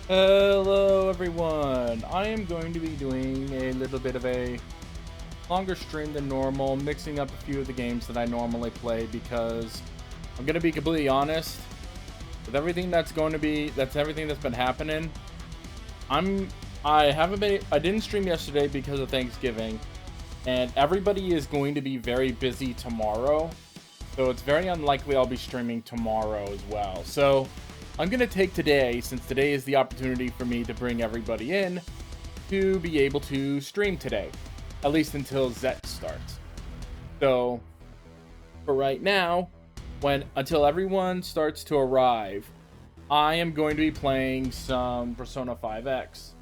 Hello everyone, I am going to be doing a little bit of a longer stream than normal, mixing up a few of the games that I normally play because I'm going to be completely honest, with everything that's everything that's been happening, I didn't stream yesterday because of Thanksgiving, and everybody is going to be very busy tomorrow, so it's very unlikely I'll be streaming tomorrow as well. So I'm going to take today, since today is the opportunity for me to bring everybody in, to be able to stream today. At least until Zep starts. So, for right now, until everyone starts to arrive, I am going to be playing some Persona 5x.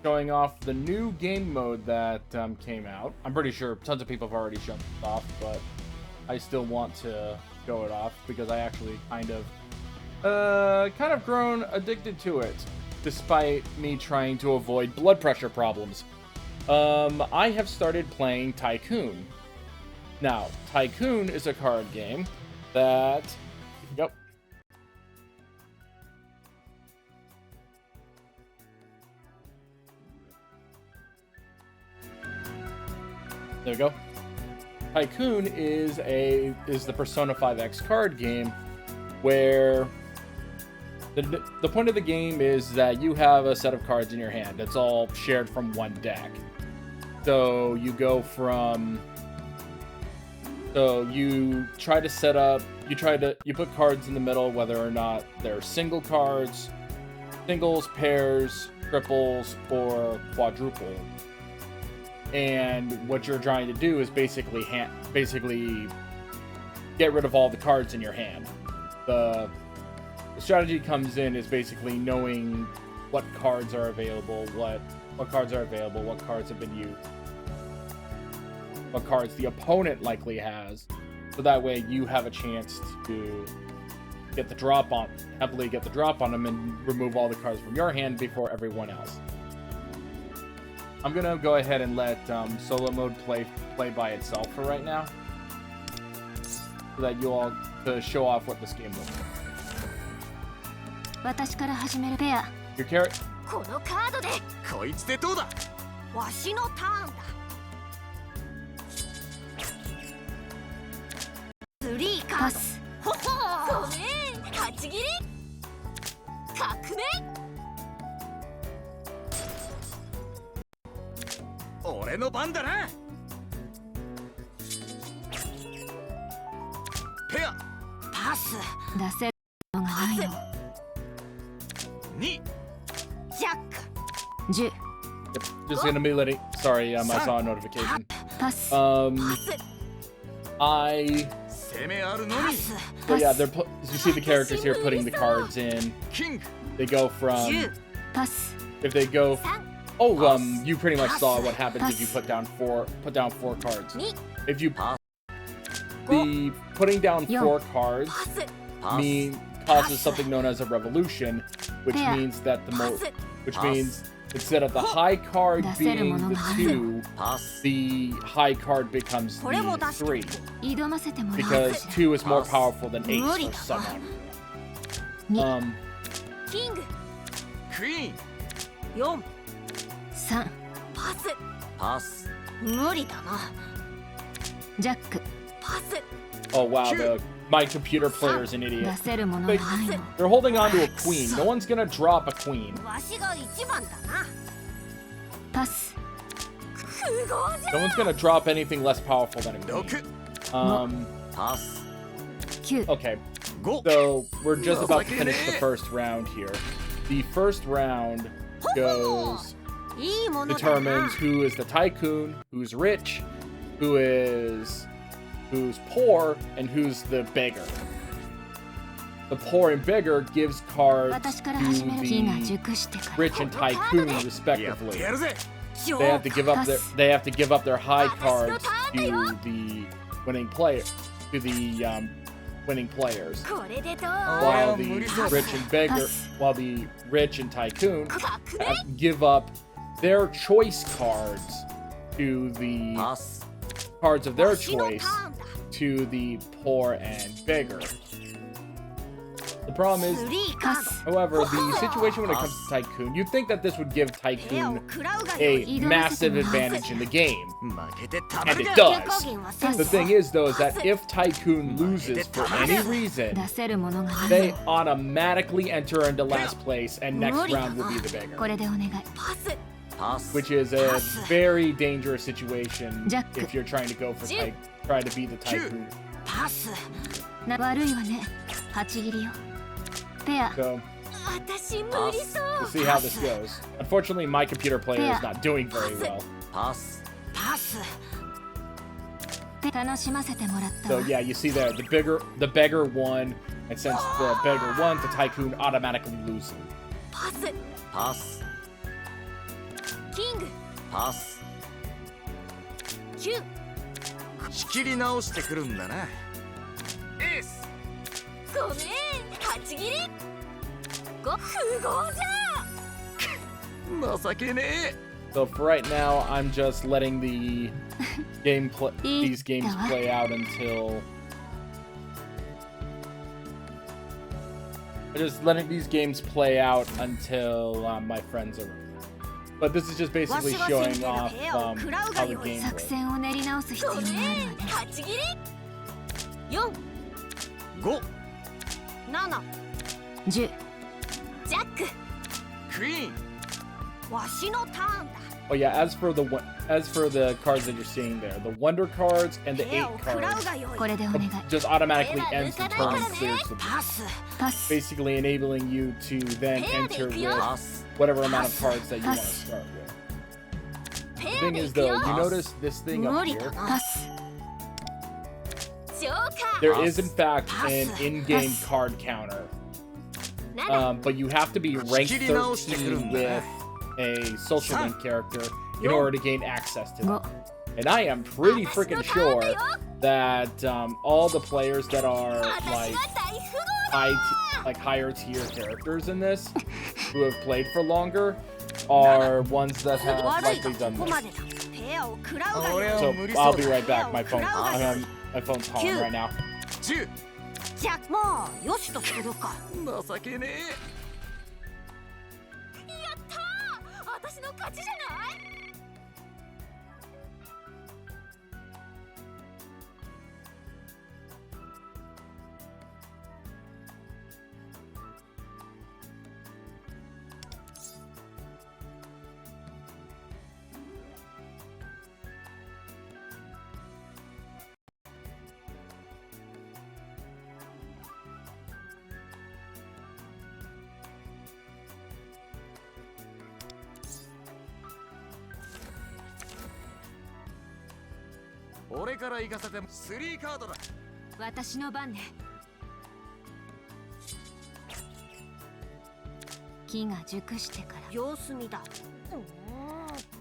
Showing off the new game mode that came out. I'm pretty sure tons of people have already shown it off, but I still want to show it off because I actually kind of grown addicted to it, despite me trying to avoid blood pressure problems. I have started playing Tycoon. Now, Tycoon is a card game that... Yep. There we go. Tycoon is the Persona 5x card game where the point of the game is that you have a set of cards in your hand. It's all shared from one deck. So you go from... So you try to set up... You put cards in the middle, whether or not they're single cards, singles, pairs, triples, or quadruple. And what you're trying to do is basically get rid of all the cards in your hand. The strategy comes in is basically knowing what cards are available, what cards are available, what cards have been used, what cards the opponent likely has, so that way you have a chance to get the drop on them and remove all the cards from your hand before everyone else. I'm gonna go ahead and let solo mode play by itself for right now, so that you all to show off what this game looks like. Your character. このカードでこいつでどうだわしのターンだスリーカードほほそうね勝ち切り革命俺の番だなペアパス出せるのがないの2 Yep, just gonna be letting. Sorry, I saw a notification. So yeah, you see the characters here putting the cards in. They go from. If they go. Oh, you pretty much saw what happens if you put down four cards. If you the putting down 4 cards causes something known as a revolution, which means that instead of the high card being the 2, the high card becomes the 3. Because 2 is more powerful than ace for someone. King. Queen. 4 3パス無理だなジャックパス Oh wow, my computer player is an idiot. They're holding on to a queen. No one's gonna drop a queen. No one's gonna drop anything less powerful than a queen. Okay, so we're just about to finish the first round here. The first round determines who is the tycoon, who's rich, who's poor, and who's the beggar. The poor and beggar gives cards to the rich and tycoon respectively. They have to give up their high cards to the winning players. While the rich and tycoon give up their choice cards to the cards of their choice to the poor and beggar. The problem is, パス however, the situation when it comes to Tycoon, you'd think that this would give Tycoon a massive advantage in the game. And it does. The thing is, though, is that if Tycoon loses for any reason, 出せるものがある they automatically enter into last place, and next round will be the こ beggar. れでお願いパス Which is a very dangerous situation Jack. if you're trying to go for try to beat the Tycoon. パスな悪いわね8切りよペア So 私無理そう we'll see how this goes. Unfortunately, my computer player is not doing very well. パス楽しませてもらったわ So yeah, you see there, the beggar won, and since the beggar won, the Tycoon automatically loses. パスパスキングパス9仕切り直してくるんだな。エースごめん8切り5不合じゃ情けねえ。 So for right now, I'm just letting the these games play out until my friends are. But this is just basically showing off how the game 作 works. 戦を練り直す必要があるわね8切り4 5 7 10ジャッククイーン わしのターンだ Oh yeah, as for the cards that you're seeing there, the wonder cards and the 手 8 を食らう cards がよいこれでお願い just automatically ends the turn and clears the パス basically enabling you to then enter with パス whatever amount of cards that you want to start with. The thing is though, you notice this thing up 無理だ here? なパスジョーカ There is in fact an in-game card counter, ー but you have to be ranked 13 with a social link character in order to gain access to them. And I am pretty freaking sure that all the players that are higher tier characters in this, who have played for longer, are ones that have likely done this. ペアを食らうがよい So I'll be right back. My phone's calling right now. 10じゃもうよしとするか情けねえ。やったー私の勝ちじゃない俺から行かせても3カードだ。私の番ね木が熟してから様子見だ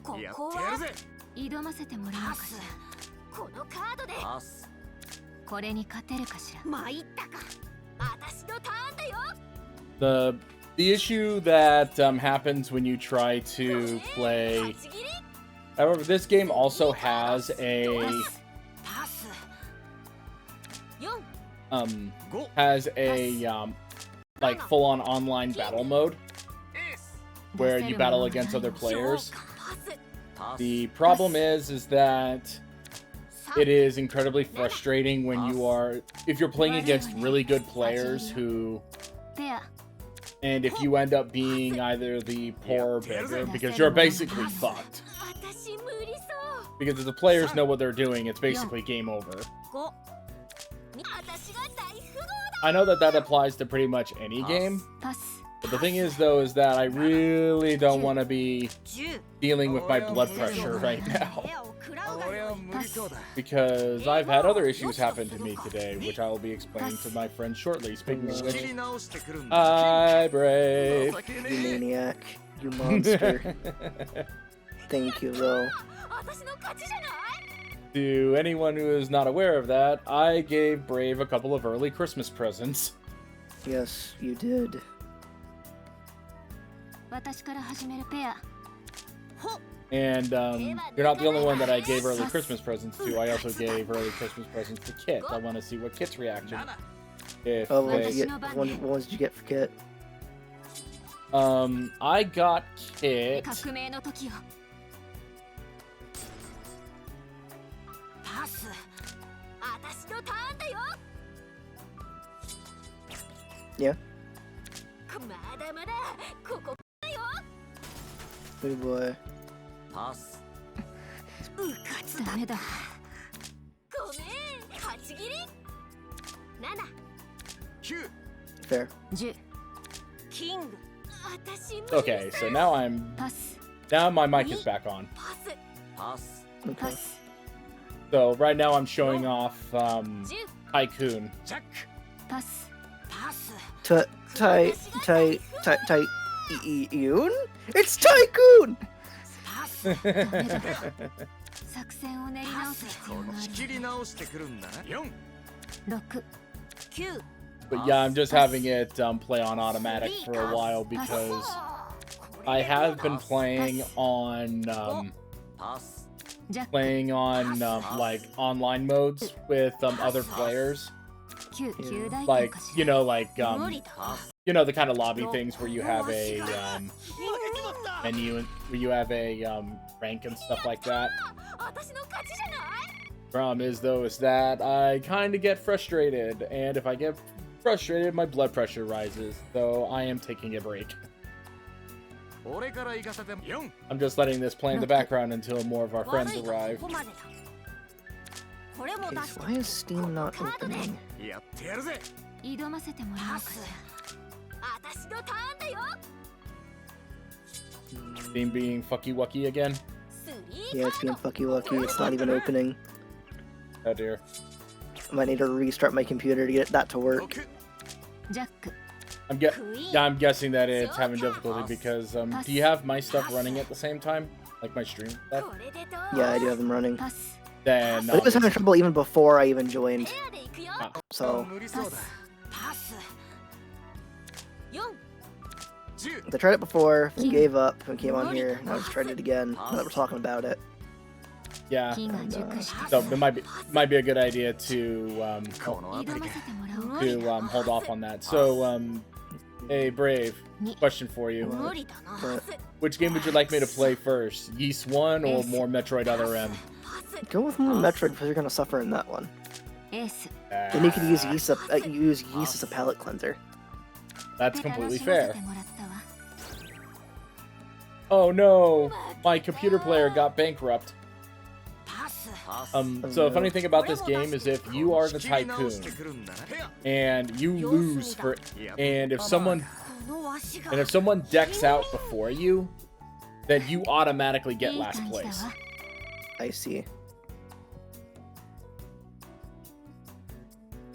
こやこはってやるぜ。挑ませてもらおうかしらこのカードでパスこれに勝てるかしら参ったか私のターンだよ The issue that happens when you try to play. However, this game also has a パスlike full-on online battle mode エース where you battle against other players. パス The problem is that it is incredibly frustrating when if you're playing against really good players who, ペア and if you end up being either the poor or beggar, because you're basically fucked. 私無理そう Because if the players know what they're doing, it's basically game over. 5私が大富豪 I know that that applies to pretty much any game, パス but the thing is though is that I really don't want to be 10 dealing with my blood pressure right now. ペアを食らうが 俺 よ はい無理そうだ。 Because I've had other issues happen to me today, which I will be explaining to my friends shortly. Speaking of 仕 which, 切り直してくるんだ。 hi, Brave. 情け You ねえ。 maniac. You monster. Thank you, though. 私の勝ちじゃない To anyone who is not aware of that, I gave Brave a couple of early Christmas presents. Yes, you did. 私から始めるペア And you're not the only one that I gave early Christmas presents to. I also gave early Christmas presents to Kit. I want to see what Kit's reaction. 7 If Oh, they, what ones did you get for Kit? I got Kit. 革命の時よパス私のターンだよ Yeah. まだまだここだよ Good boy. パスうかつダメだごめん8切り9 Fair. 710キング私も Okay, so now my mic is back on. パスパス Okay. So right now I'm showing off Tycoon. ジャックパスパス Tycoon? It's Tycoon! パスダメだ作戦を練り直す必要があ仕切り直してくるんだな4る6 9 But yeah, I'm just having it play on automatic for a while because I have been playing on パスジャック playing on like online modes with other players. 9 9大 Like かし you ら know, like 無理だ you know the kind of lobby things where you have a menu and where you have a rank and stuff like that. 私の勝ちじゃない Problem is though is that I kind of get frustrated, and if I get frustrated, my blood pressure rises. So I am taking a break. 俺から行かせて4 I'm just letting this play in the background until more of our friends 悪いが arrive. ここまでだこれも出 Okay, し so て why is Steam not opening? やってやるぜ挑ませてもらおうかしら私のターンだよ Steam being fucky wucky again. Yeah, it's being fucky lucky. It's not even opening. Oh dear. I might need to restart my computer to get that to work. 6ジャック I'm guessing that it's having difficulty because do you have my stuff running at the same time, like my stream stuff? これでどう Yeah, I do have them running. パス Then But it was having trouble even before I even joined. ペアで行くよ So 無理そうだパス4 10 I tried it before, and gave up, and came on here. Now I just tried it again. Now that we're talking about it. yeah, 木が熟して so it might be a good idea to この辺りか挑ませてもらおう to hold off on that. So hey Brave, question for you. 無理だな But Which game would you like me to play first? Yeast 1 or more Metroid Other M? パス go with more Metroid because you're gonna suffer in that one. エース Then you could use yeast as a palate cleanser. That's ペダ completely 楽しませ fair. てもらったわ Oh no, my computer player got bankrupt. パス So the funny thing about this game is if you are the 仕切り直し tycoon てくるんだな and you lose for, and if この足が someone decks out before you, then you automatically い get い last 感じだ place. わ I see.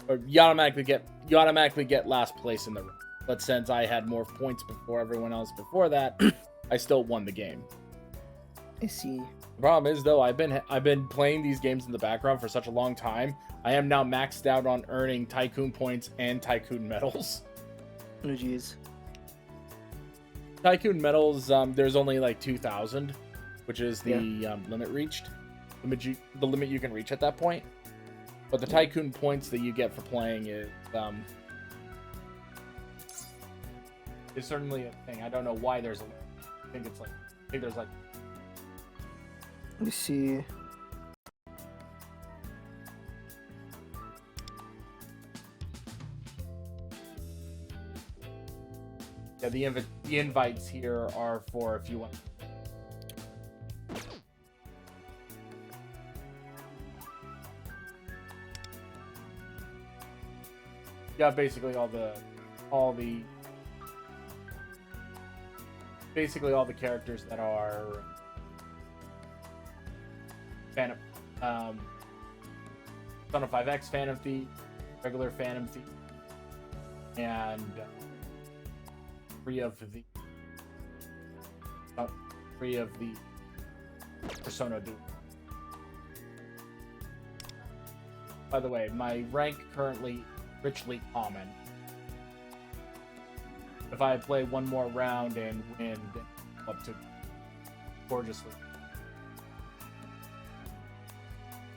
Or you automatically get last place in the room. But since I had more points before everyone else before that, I still won the game. I see. The problem is though, I've been playing these games in the background for such a long time. I am now maxed out on earning tycoon points and tycoon medals. Oh jeez. Tycoon medals, there's only like 2,000, which is the limit reached. The limit you can reach at that point. But the tycoon points that you get for playing is certainly a thing. I don't know why there's a. I think there's like. Let me see. Yeah, the invites here are for if you want. Yeah, basically all the characters that are Phantom, Son of 5x, Phantom Thief, regular Phantom Thief, and three of the Persona duo. By the way, my rank currently richly common. If I play one more round and win, then up to gorgeously.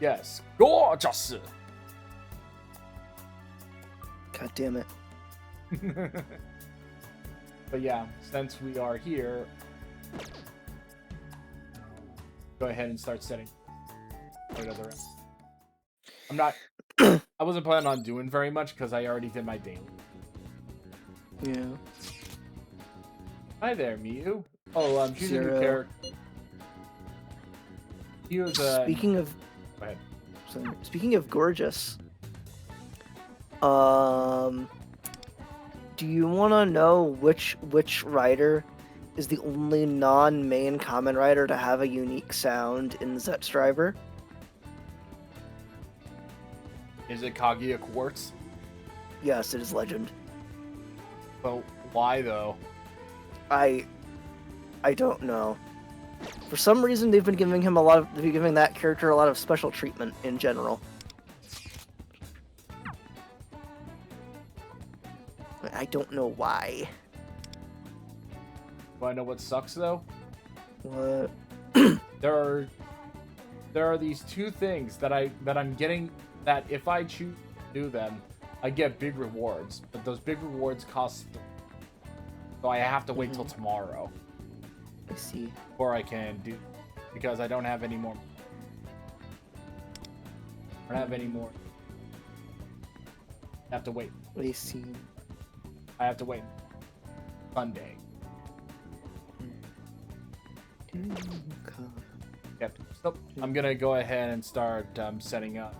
Yes, gorgeous. God damn it. But yeah, since we are here, go ahead and start setting other. I'm not. I wasn't planning on doing very much because I already did my daily. Yeah. Hi there, Miyu. Oh, she's a new Zero. character. Speaking of. Go ahead. Sorry. Speaking of gorgeous. Do you want to know which writer is the only non-main common writer to have a unique sound in Zet's driver? Is it Kaguya Quartz? Yes, it is Legend. Well, why though? I don't know. For some reason, they've been giving that character a lot of special treatment in general. I don't know why. Do I know what sucks though? What? There are these two things that I'm getting that if I choose to do them, I get big rewards. But those big rewards cost, so I have to wait till tomorrow. I see. Before I can do, because I don't have any more. I don't have any more. I have to wait. I see. I have to wait. Sunday. Yep. So I'm gonna go ahead and start setting up.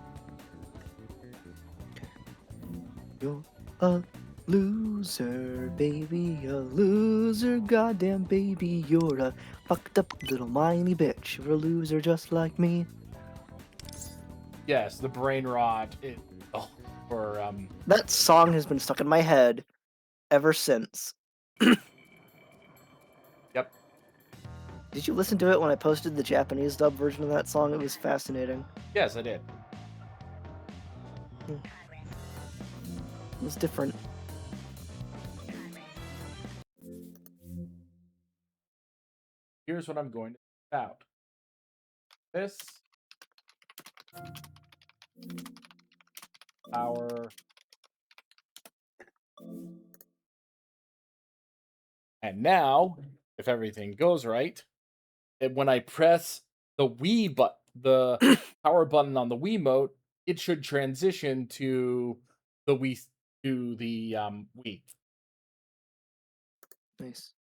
You're a loser, baby, a loser, goddamn baby. You're a fucked up little whiny bitch. You're a loser just like me. Yes, the brain rot. For That song has been stuck in my head ever since. Yep. Did you listen to it when I posted the Japanese dub version of that song? It was fascinating. Yes, I did. It was different. Here's what I'm going to put out. This power and now, if everything goes right, when I press the the power button on the Wiimote, it should transition to the Wii Wii. Nice.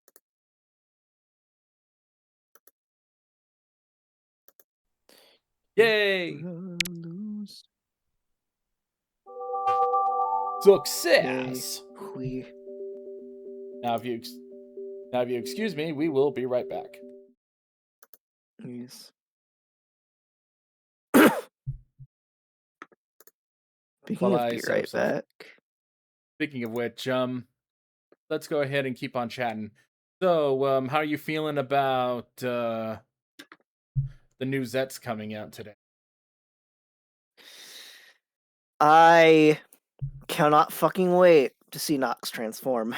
Yay! Success! Yay. Now, if you excuse me, we will be right back. Yes. Speaking of be right back. Speaking of which, let's go ahead and keep on chatting. So, how are you feeling about the new Zets coming out today? I cannot fucking wait to see Nox transform.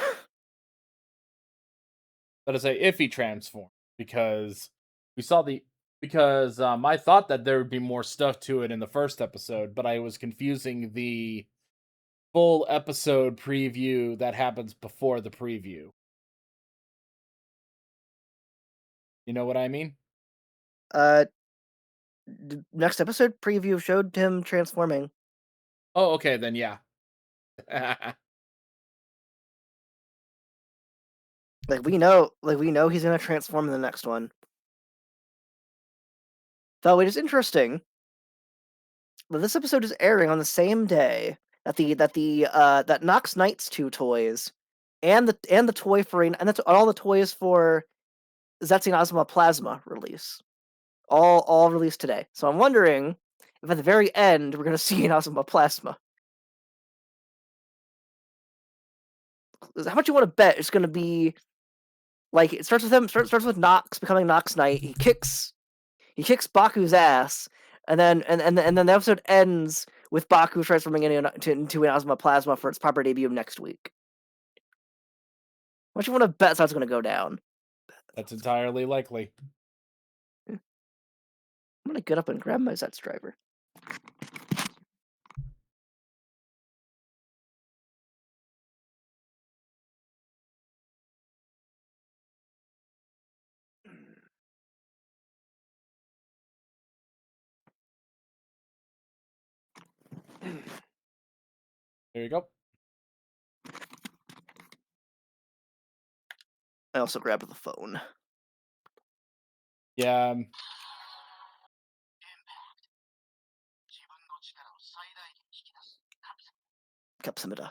Let us say if he transforms, because we saw I thought that there would be more stuff to it in the first episode, but I was confusing the full episode preview that happens before the preview. You know what I mean? The next episode preview showed him transforming. Oh, okay, then yeah. we know he's gonna transform in the next one. Though it is interesting that this episode is airing on the same day that Nox Knight's 2 toys and the toy for and that's all the toys for Zetsu Inazuma Plasma release. All released today. So I'm wondering if at the very end we're gonna see Inazuma Plasma. How much you want to bet it's gonna be like it starts with Nox becoming Nox Knight. He kicks Baku's ass, and then the episode ends with Baku transforming into Inazuma Plasma for its proper debut next week. How much you want to bet that's how it's gonna go down? That's entirely likely. I'm gonna get up and grab my Zets driver. There you go. I also grabbed the phone. Yeah. Capsimida.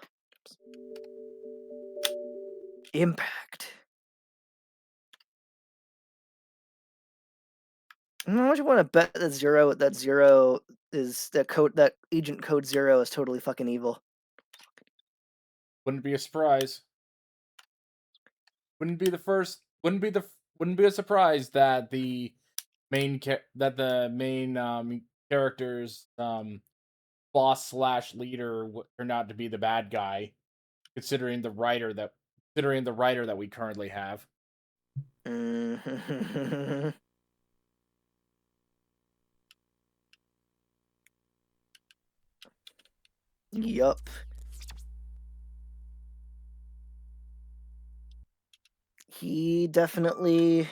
Impact. How much you want to bet that zero is that Agent Code 0 is totally fucking evil? Wouldn't be a surprise. Wouldn't be a surprise that the main character's boss / leader turned out to be the bad guy, considering the writer that we currently have. Yup. He definitely...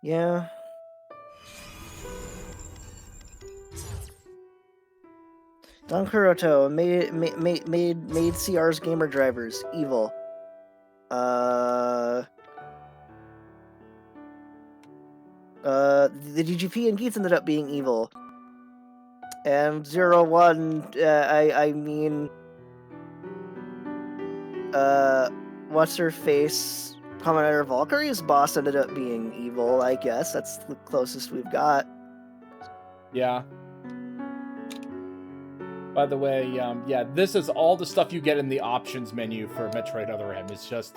Yeah. Don Kuroto made CR's gamer drivers evil. The DGP and Geats ended up being evil. And 01, I mean... what's her face? Commander Valkyrie's boss ended up being evil, I guess. That's the closest we've got. Yeah. By the way, yeah, this is all the stuff you get in the options menu for Metroid Other M. It's just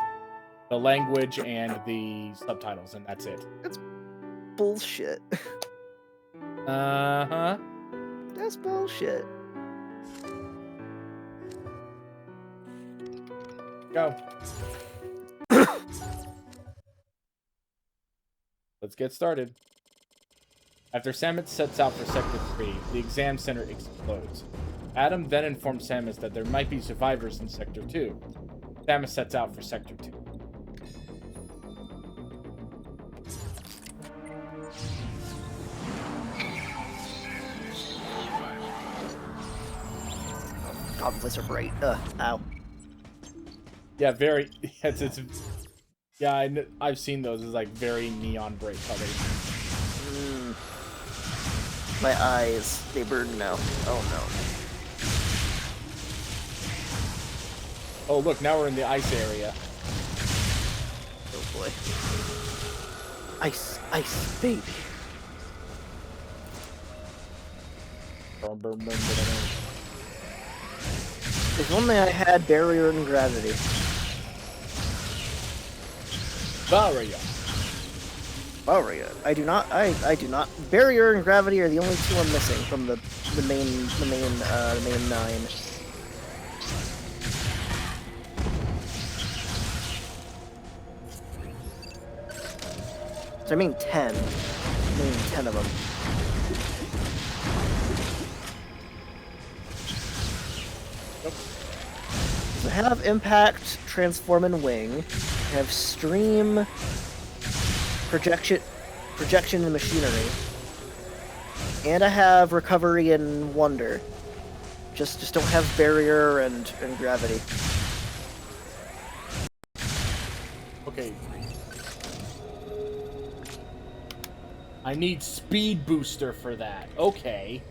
the language and the subtitles, and that's it. That's bullshit. Uh-huh. That's bullshit. Go. Let's get started. After Samus sets out for Sector 3, the exam center explodes. Adam then informs Samus that there might be survivors in Sector 2. Samus sets out for Sector 2. Conflicts are bright. Ow. Yeah, very. It's yeah, I've seen those. It's like very neon bright colors. My eyes, they burn now. Oh no. Oh look, now we're in the ice area. Oh boy. Ice, baby. If only I had barrier and gravity. Barrier. I do not. Barrier and gravity are the only two I'm missing from the main 9. So I mean 10. I mean 10 of them. So I have impact, transform, and wing. I have stream, projection and machinery, and I have recovery and wonder. Just don't have barrier and gravity. Okay. I need speed booster for that. Okay.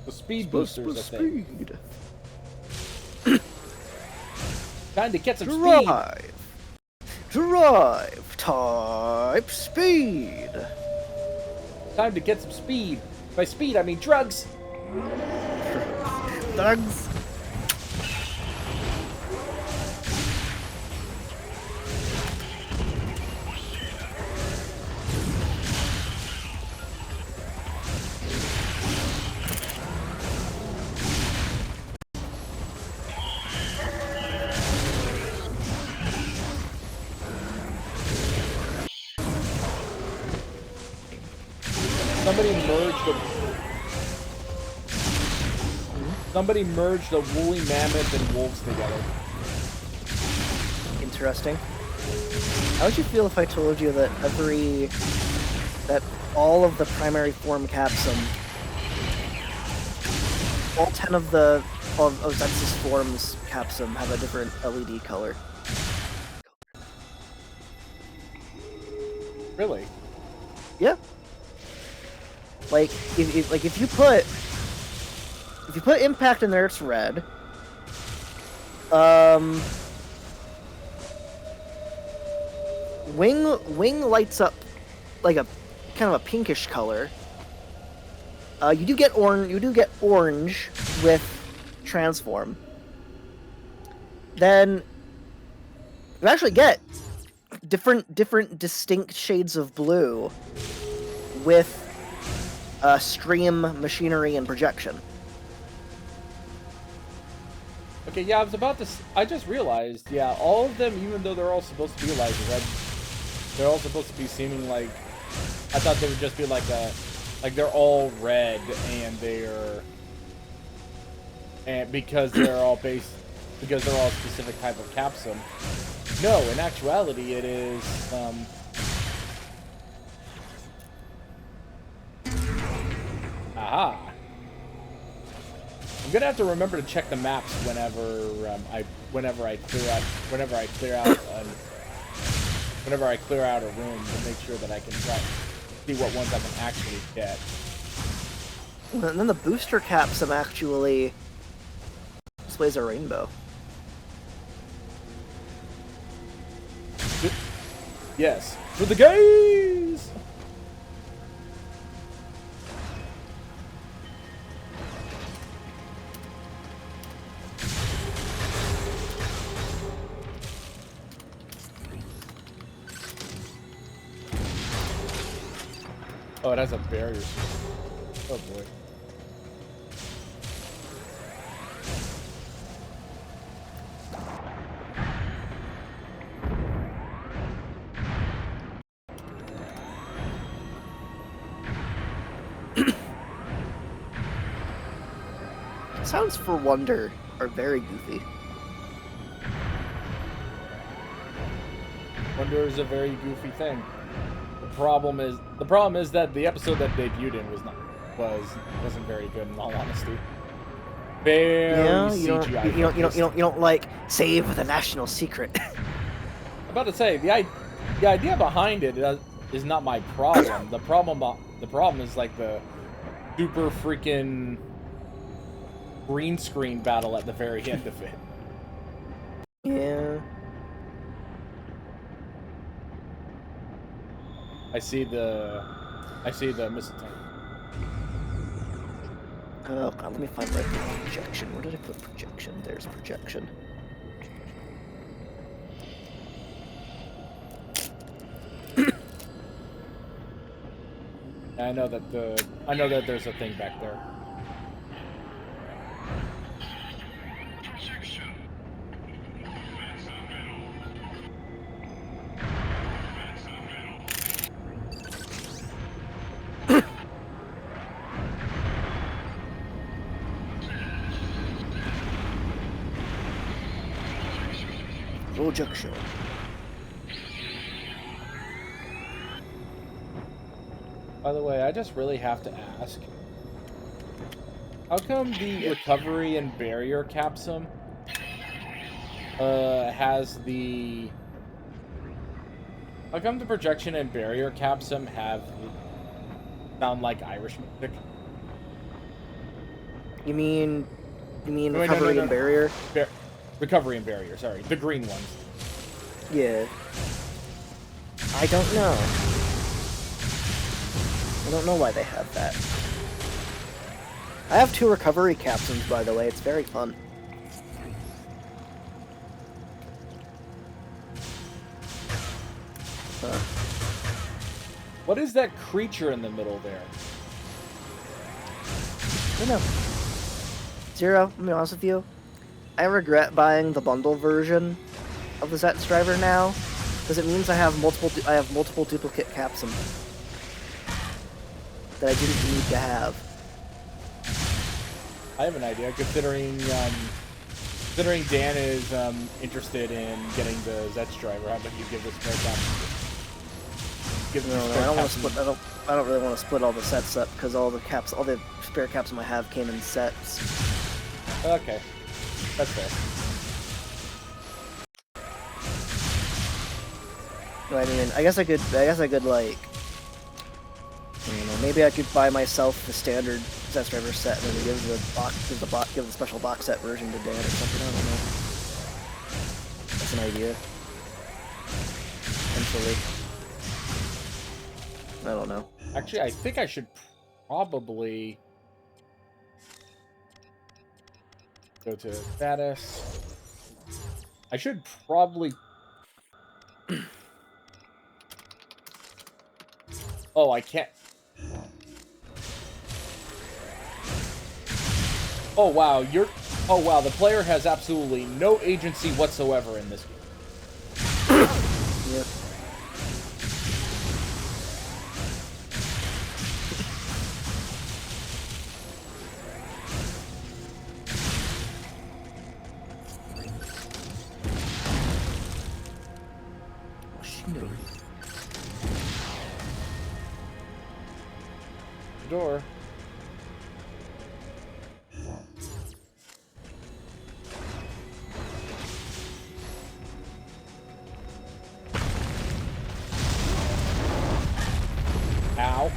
The speed booster's a thing. Time to get some speed. Drive type speed. Time to get some speed. By speed, I mean drugs. Drugs. Somebody merged the woolly mammoth and wolves together. Interesting. How would you feel if I told you that all of the primary form capsum all 10 of Zep's forms capsum have a different LED color. Really? Yeah. Like if you put Impact in there, it's red. Wing lights up like a kind of a pinkish color. You do get orange with Transform. Then you actually get different distinct shades of blue with Stream, Machinery, and Projection. Okay, yeah, I just realized, yeah, all of them, even though they're all supposed to be like red, they're all supposed to be seeming like, I thought they would just be like they're all red and because they're all a specific type of capsum. No, in actuality, it is, aha. I'm gonna have to remember to check the maps whenever I clear out a room to make sure that I can try see what ones I can actually get. And then the booster capsum actually displays a rainbow. Yes, for the gays. Oh, it has a barrier. Oh boy. Sounds for Wonder are very goofy. Wonder is a very goofy thing. The problem is that the episode that debuted in wasn't very good, in all honesty. Very CGI. You don't like save the national secret. I'm about to say the idea behind it is not my problem. The problem is like the super freaking green screen battle at the very end of it. Yeah. I see the mistletoe. Oh god, let me find my projection. Where did I put projection? There's projection. I know that there's a thing back there. Projection. By the way, I just really have to ask, how come the recovery and barrier capsum has the... How come the projection and barrier capsum sound like Irish music? You mean recovery and barrier? Recovery and barrier, sorry. The green ones. Yeah. I don't know. I don't know why they have that. I have 2 recovery capsules, by the way. It's very fun. What is that creature in the middle there? I don't know. Zero, I'm be honest with you. I regret buying the bundle version of the Zep driver now, because it means I have multiple duplicate capsum that I didn't need to have. I have an idea, considering Dan is interested in getting the Zep driver. How about you give this spare capsule? No, I don't want to split. I don't really want to split all the sets up because all the spare capsule I have came in sets. Okay, that's fair. No, I mean, I guess I could like, you know, maybe I could buy myself the standard Zep Driver set and then give the special box set version to Dan or something. I don't know. That's an idea. Potentially. I don't know. Actually, I think I should probably go to status. I should probably... Oh, I can't... Oh, wow, you're... Oh, wow, the player has absolutely no agency whatsoever in this game. Yep. Door. Ow.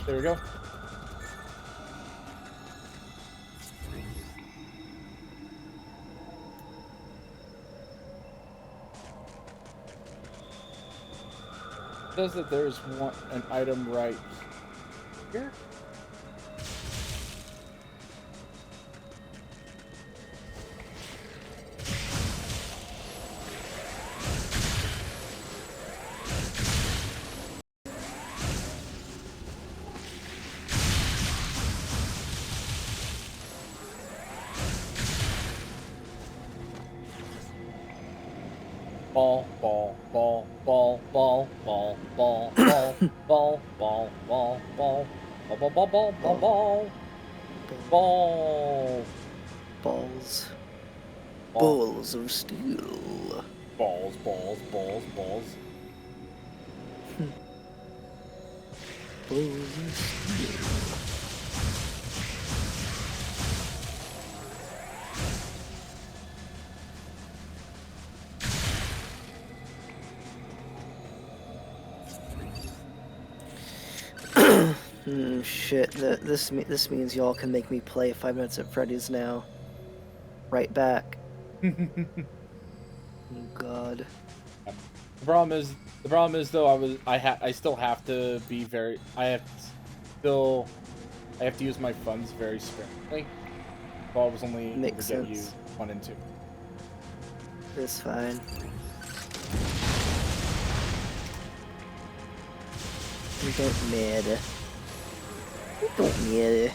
There we go. It says that there's an item right here. Ball, ball, ball, ball, ball, ball, ball, ball, ball, ball, ball, ball, ball, ball, ball, ball, ball, ball, ball, Balls. Balls of steel. balls, balls, balls, balls. Balls of steel. Shit. This means y'all can make me play 5 Nights at Freddy's now. Right back. Oh God. The problem is though I still have to be very I have to use my funds very sparingly. So I was only able to get you 1 and 2. It's fine. We don't matter. We don't matter.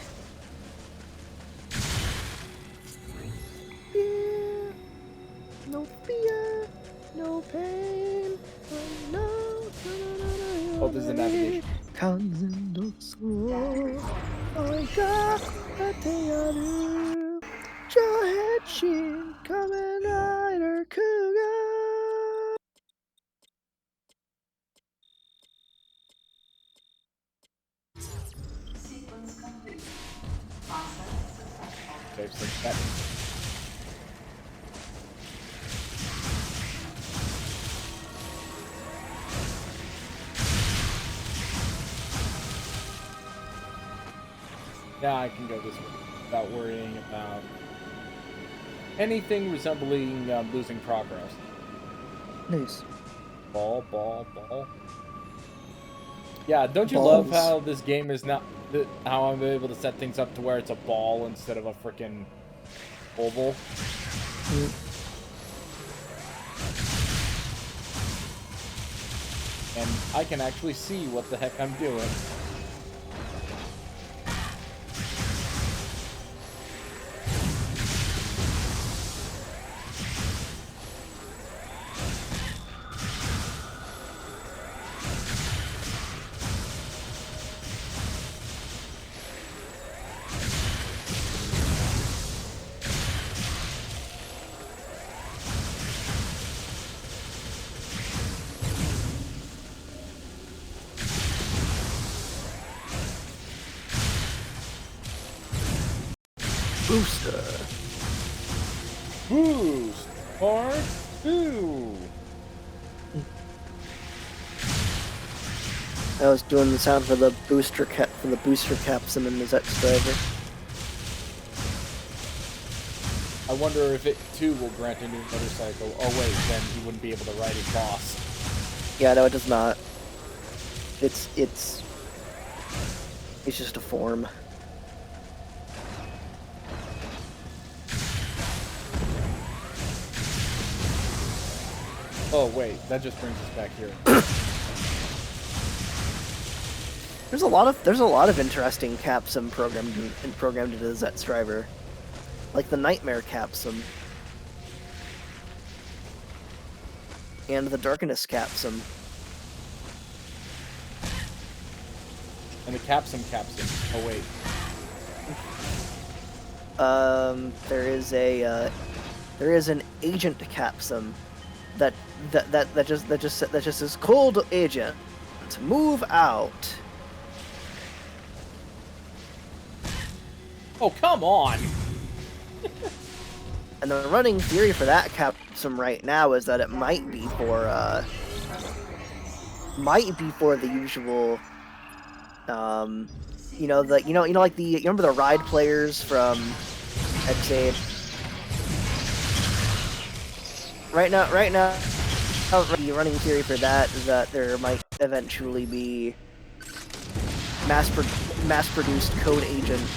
Fear, no fear, no pain, no. Oh, there's a navigation. 風のそうが当てやる 저해친 Kamen Rider Kuga. Save some that. Now I can go this way without worrying about anything resembling losing progress. Nice. Ball. Yeah, don't you love how this game is not... how I'm able to set things up to where it's a ball instead of a freaking oval? And I can actually see what the heck I'm doing. Booster. Boost Part 2. I was doing the sound for the booster capsule in the Zep driver. I wonder if it too will grant a new motorcycle. Oh wait, then he wouldn't be able to ride his boss. Yeah, no, it does not. It's just a form. Oh wait, that just brings us back here. There's a lot of interesting capsum programmed into the Zep driver, like the Nightmare capsum and the Darkness capsum. And the capsum. Oh wait. There is an agent capsum that just says cold agent, move out. Oh come on! And the running theory for that capsum right now is that it might be for the usual, you remember the ride players from X8? Right now, the running theory for that is that there might eventually be mass-produced code agent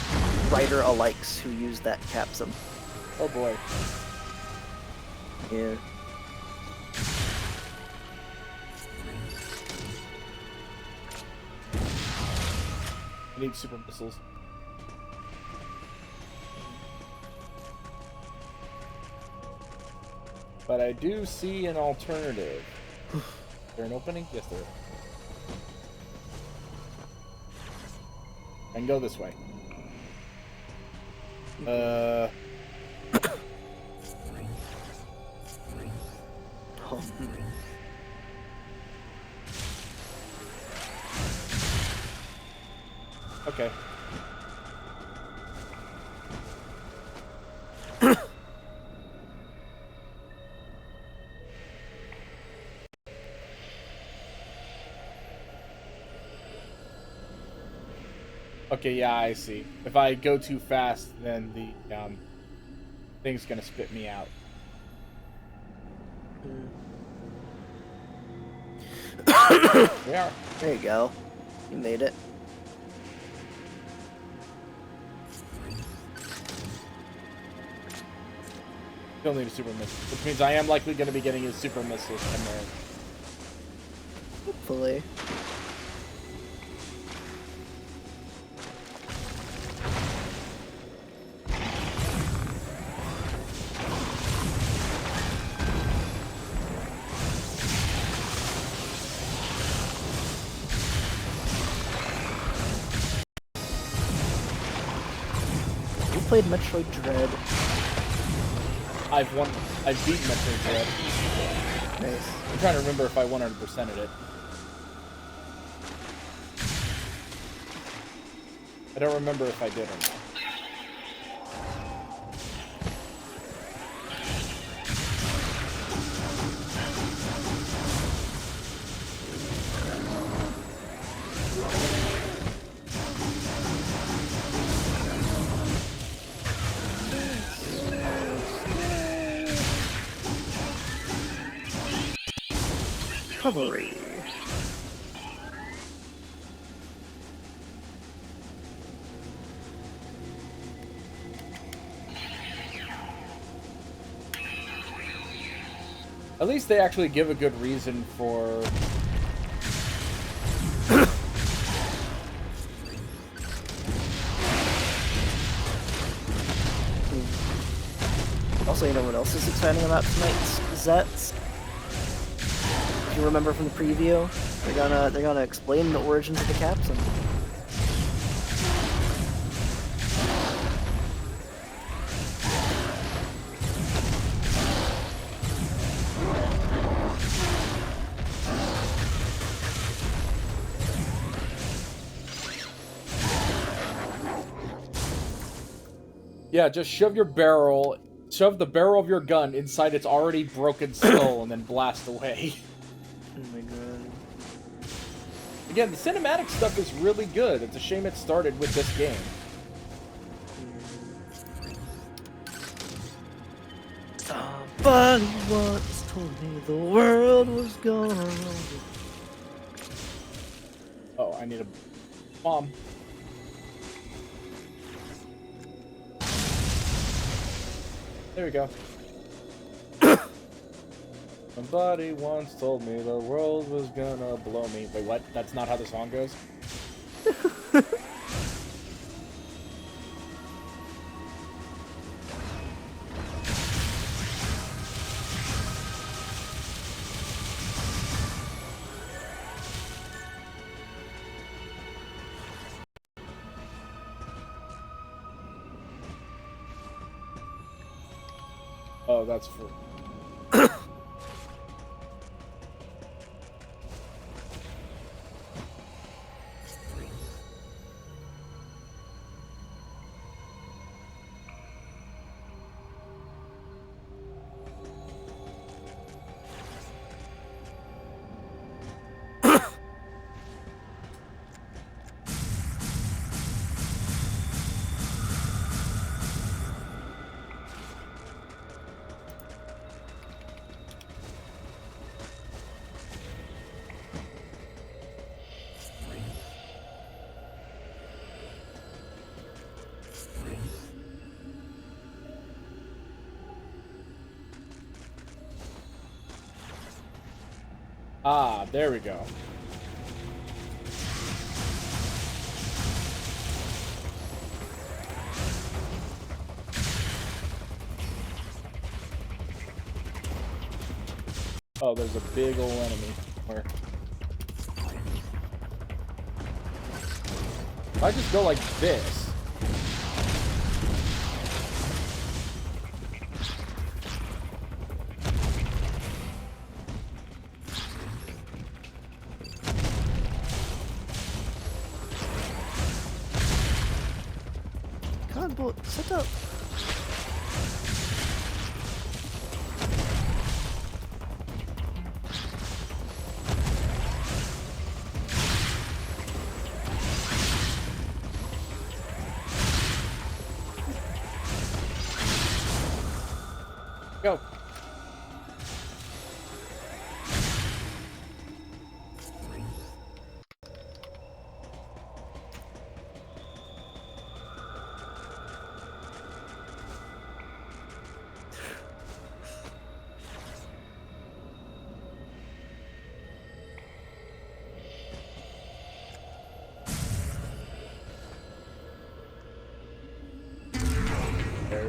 rider alikes who use that capsum. Oh boy. Yeah. I need super missiles. But I do see an alternative. Is there an opening? Yes, there is. I can go this way. Okay. Okay, yeah, I see. If I go too fast, then the thing's gonna spit me out. We are. There you go. You made it. Still need a super missile, which means I am likely going to be getting his super missiles from there. Hopefully. You played Metroid Dread. I've beat Metroid Dread. Nice. I'm trying to remember if I 100%ed it. I don't remember if I did or not. Recovery. At least they actually give a good reason for... Also, you know what else is exciting about tonight's Zets? If you remember from the preview, they're gonna explain the origins of the captain. Yeah, just shove the barrel of your gun inside its already broken skull and then blast away. Oh my god. Again, the cinematic stuff is really good. It's a shame it started with this game. Somebody once told me the world was gonna roll. Oh, I need a bomb. There we go. Somebody once told me the world was gonna blow me. Wait, what? That's not how the song goes? Oh, that's for... Ah, there we go. Oh, there's a big old enemy. Where? If I just go like this... Cardboard, set up. Go.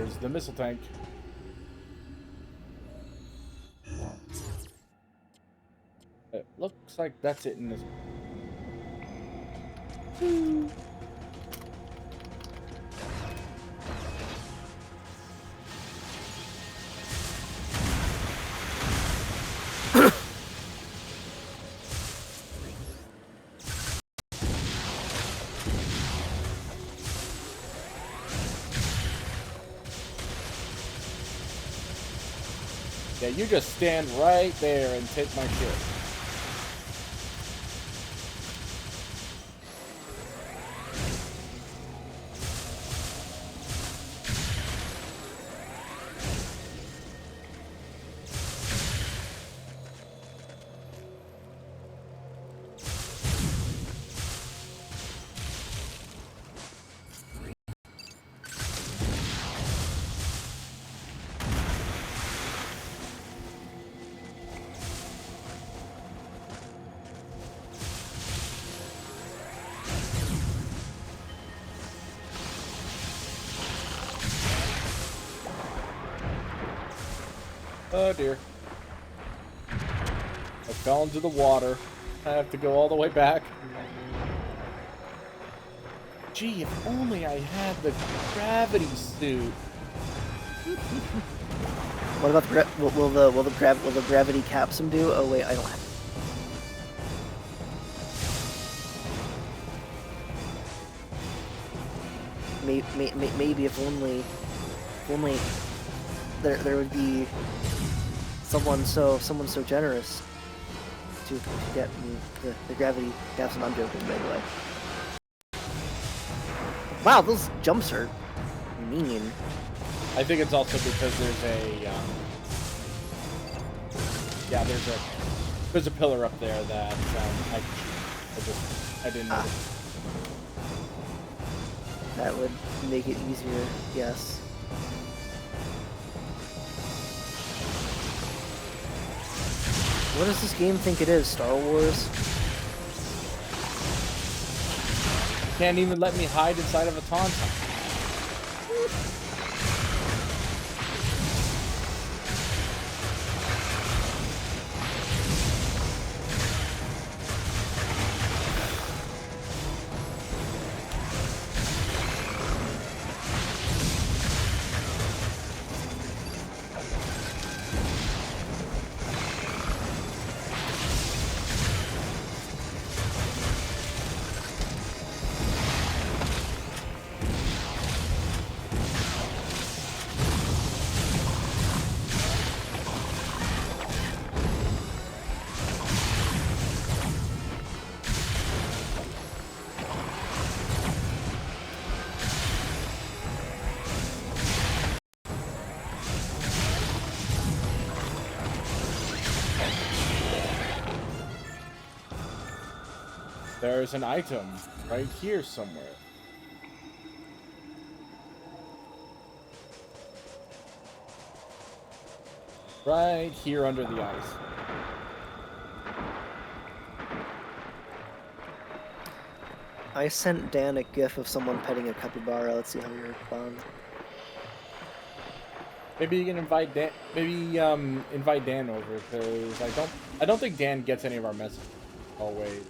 there's the missile tank. It looks like that's it in this. Yeah, you just stand right there and take my shit. Oh dear. I fell into the water. I have to go all the way back. Gee, if only I had the gravity suit. What about will the gravity capsule do? Oh wait, I don't have. Maybe if only there would be someone so generous to get me the gravity capsule. I'm joking, by the way. Wow, those jumps are mean. I think it's also because there's a yeah, there's a pillar up there that I didn't know. That would make it easier, yes. What does this game think it is? Star Wars? Can't even let me hide inside of a tauntaun. There's an item right here somewhere. Right here under the ice. I sent Dan a gif of someone petting a capybara. Let's see how he responds. Maybe you can invite Dan. Maybe invite Dan over, because I don't think Dan gets any of our messages. Oh wait.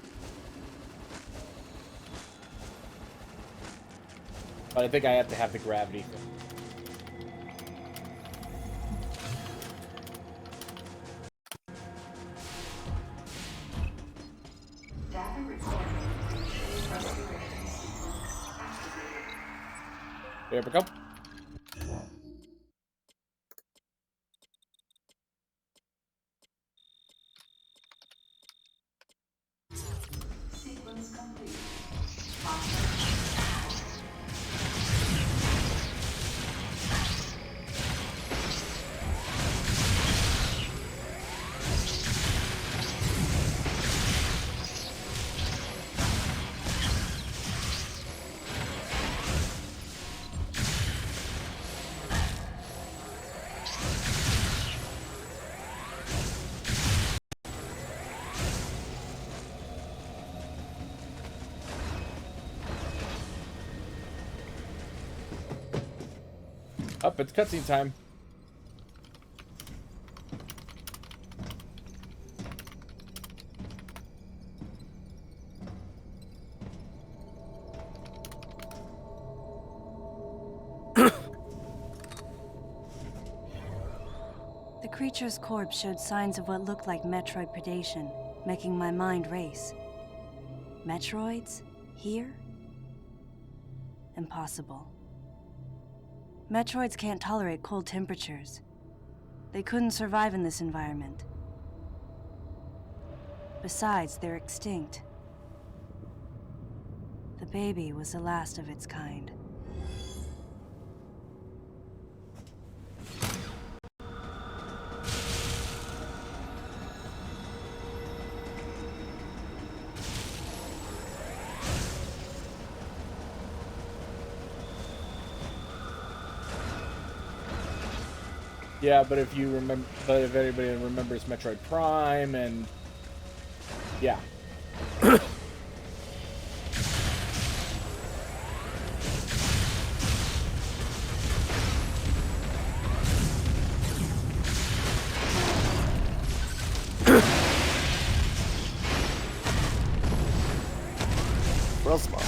But I think I have to have the gravity thing. There we go. Sequence complete. Up, it's cutscene time. The creature's corpse showed signs of what looked like Metroid predation, making my mind race. Metroids? Here? Impossible. Metroids can't tolerate cold temperatures. They couldn't survive in this environment. Besides, they're extinct. The baby was the last of its kind. Yeah, but if you remember, but if anybody remembers Metroid Prime and yeah. Real smart.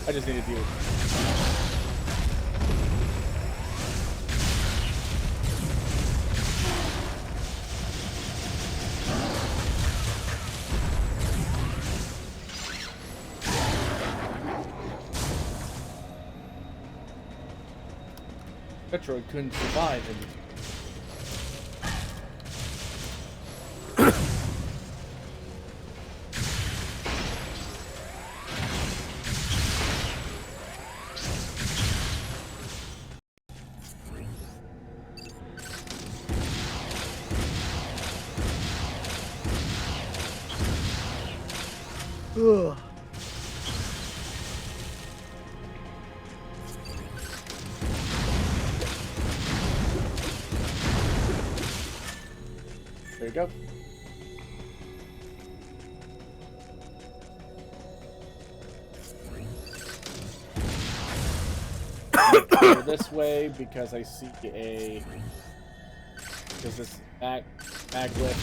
I just need to deal with Metroid couldn't survive in Ugh. There you go. Go this way because I see because this mag lift.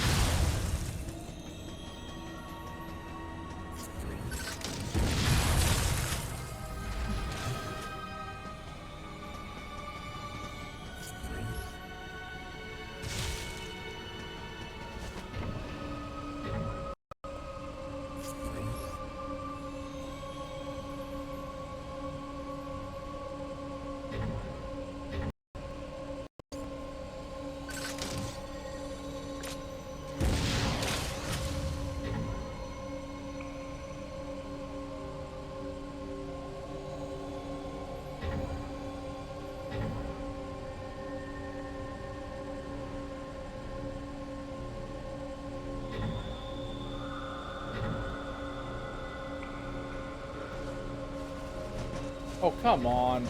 Oh, come on.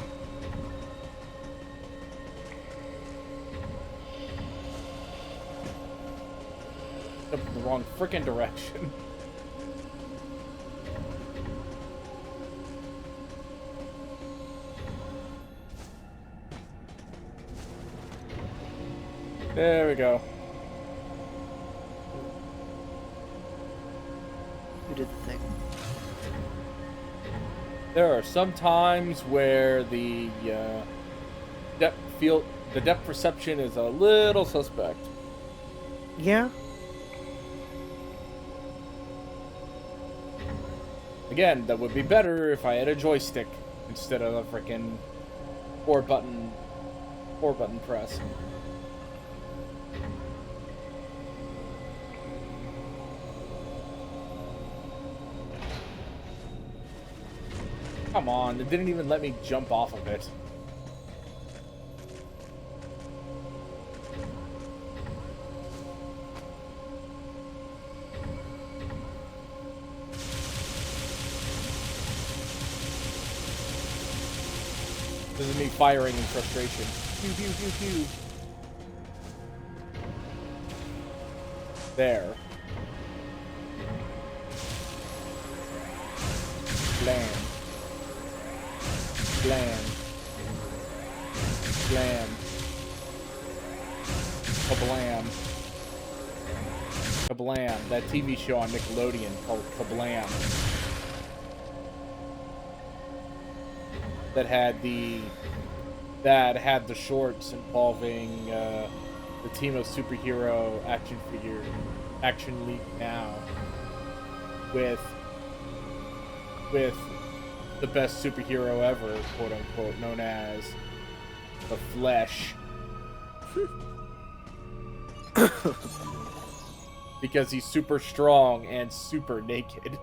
The wrong frickin' direction. There we go. You did the thing. There are some times where the depth perception is a little suspect. Yeah. Again, that would be better if I had a joystick instead of a freaking four button press. Come on, it didn't even let me jump off of it. This is me firing in frustration. Pew, pew, pew, pew. There. Blam. Blam. Blam. Kablam. Kablam. That TV show on Nickelodeon called Kablam. That had the shorts involving the team of superhero action League Now with the best superhero ever, quote unquote, known as the Flesh. Because he's super strong and super naked.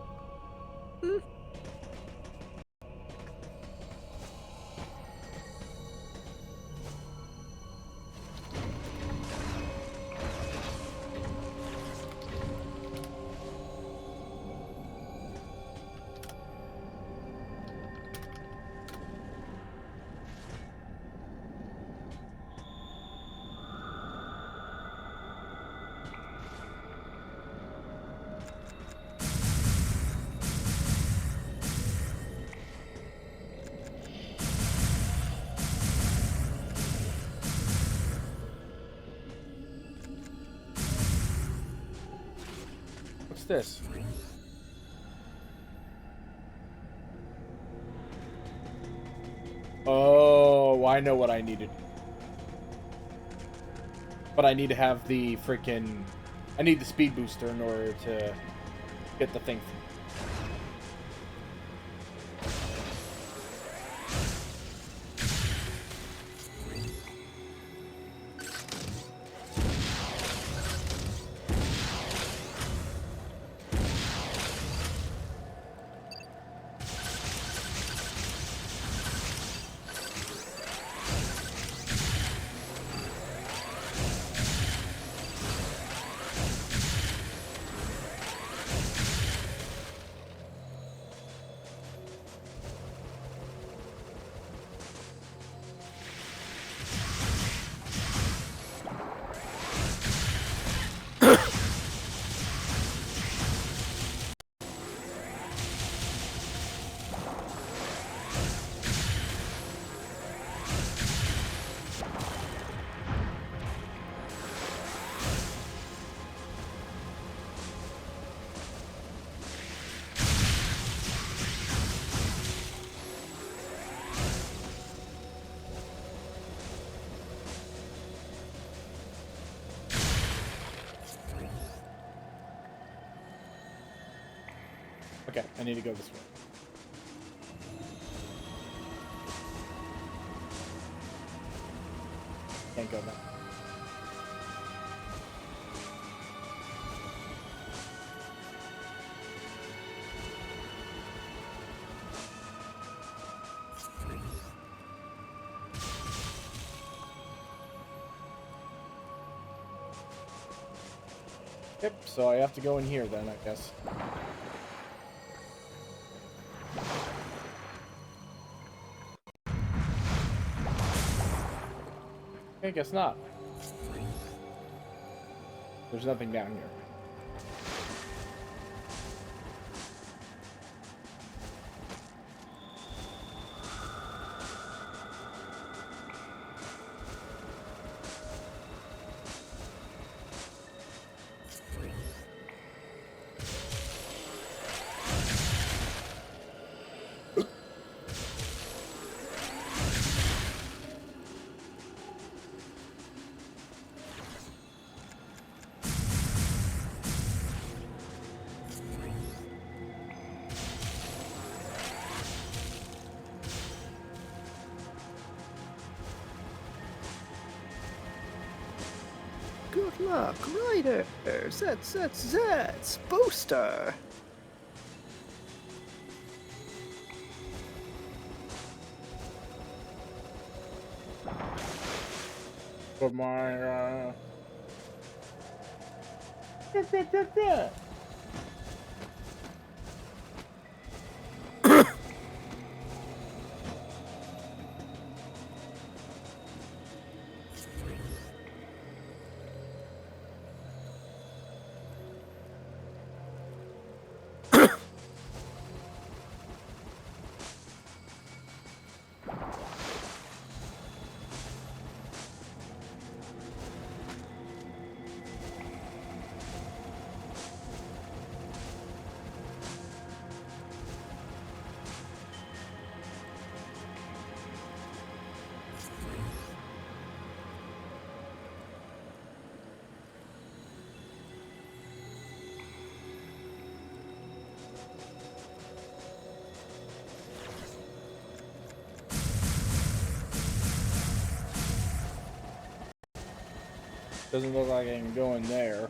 What's this? Oh, I know what I needed. But I need to have the freaking... I need the speed booster in order to get the thing. Okay, I need to go this way. Can't go back. Yep, so I have to go in here then, I guess. I guess not. There's nothing down here. Good luck, Ryder. Zets, booster. But my, Doesn't look like I can go in there.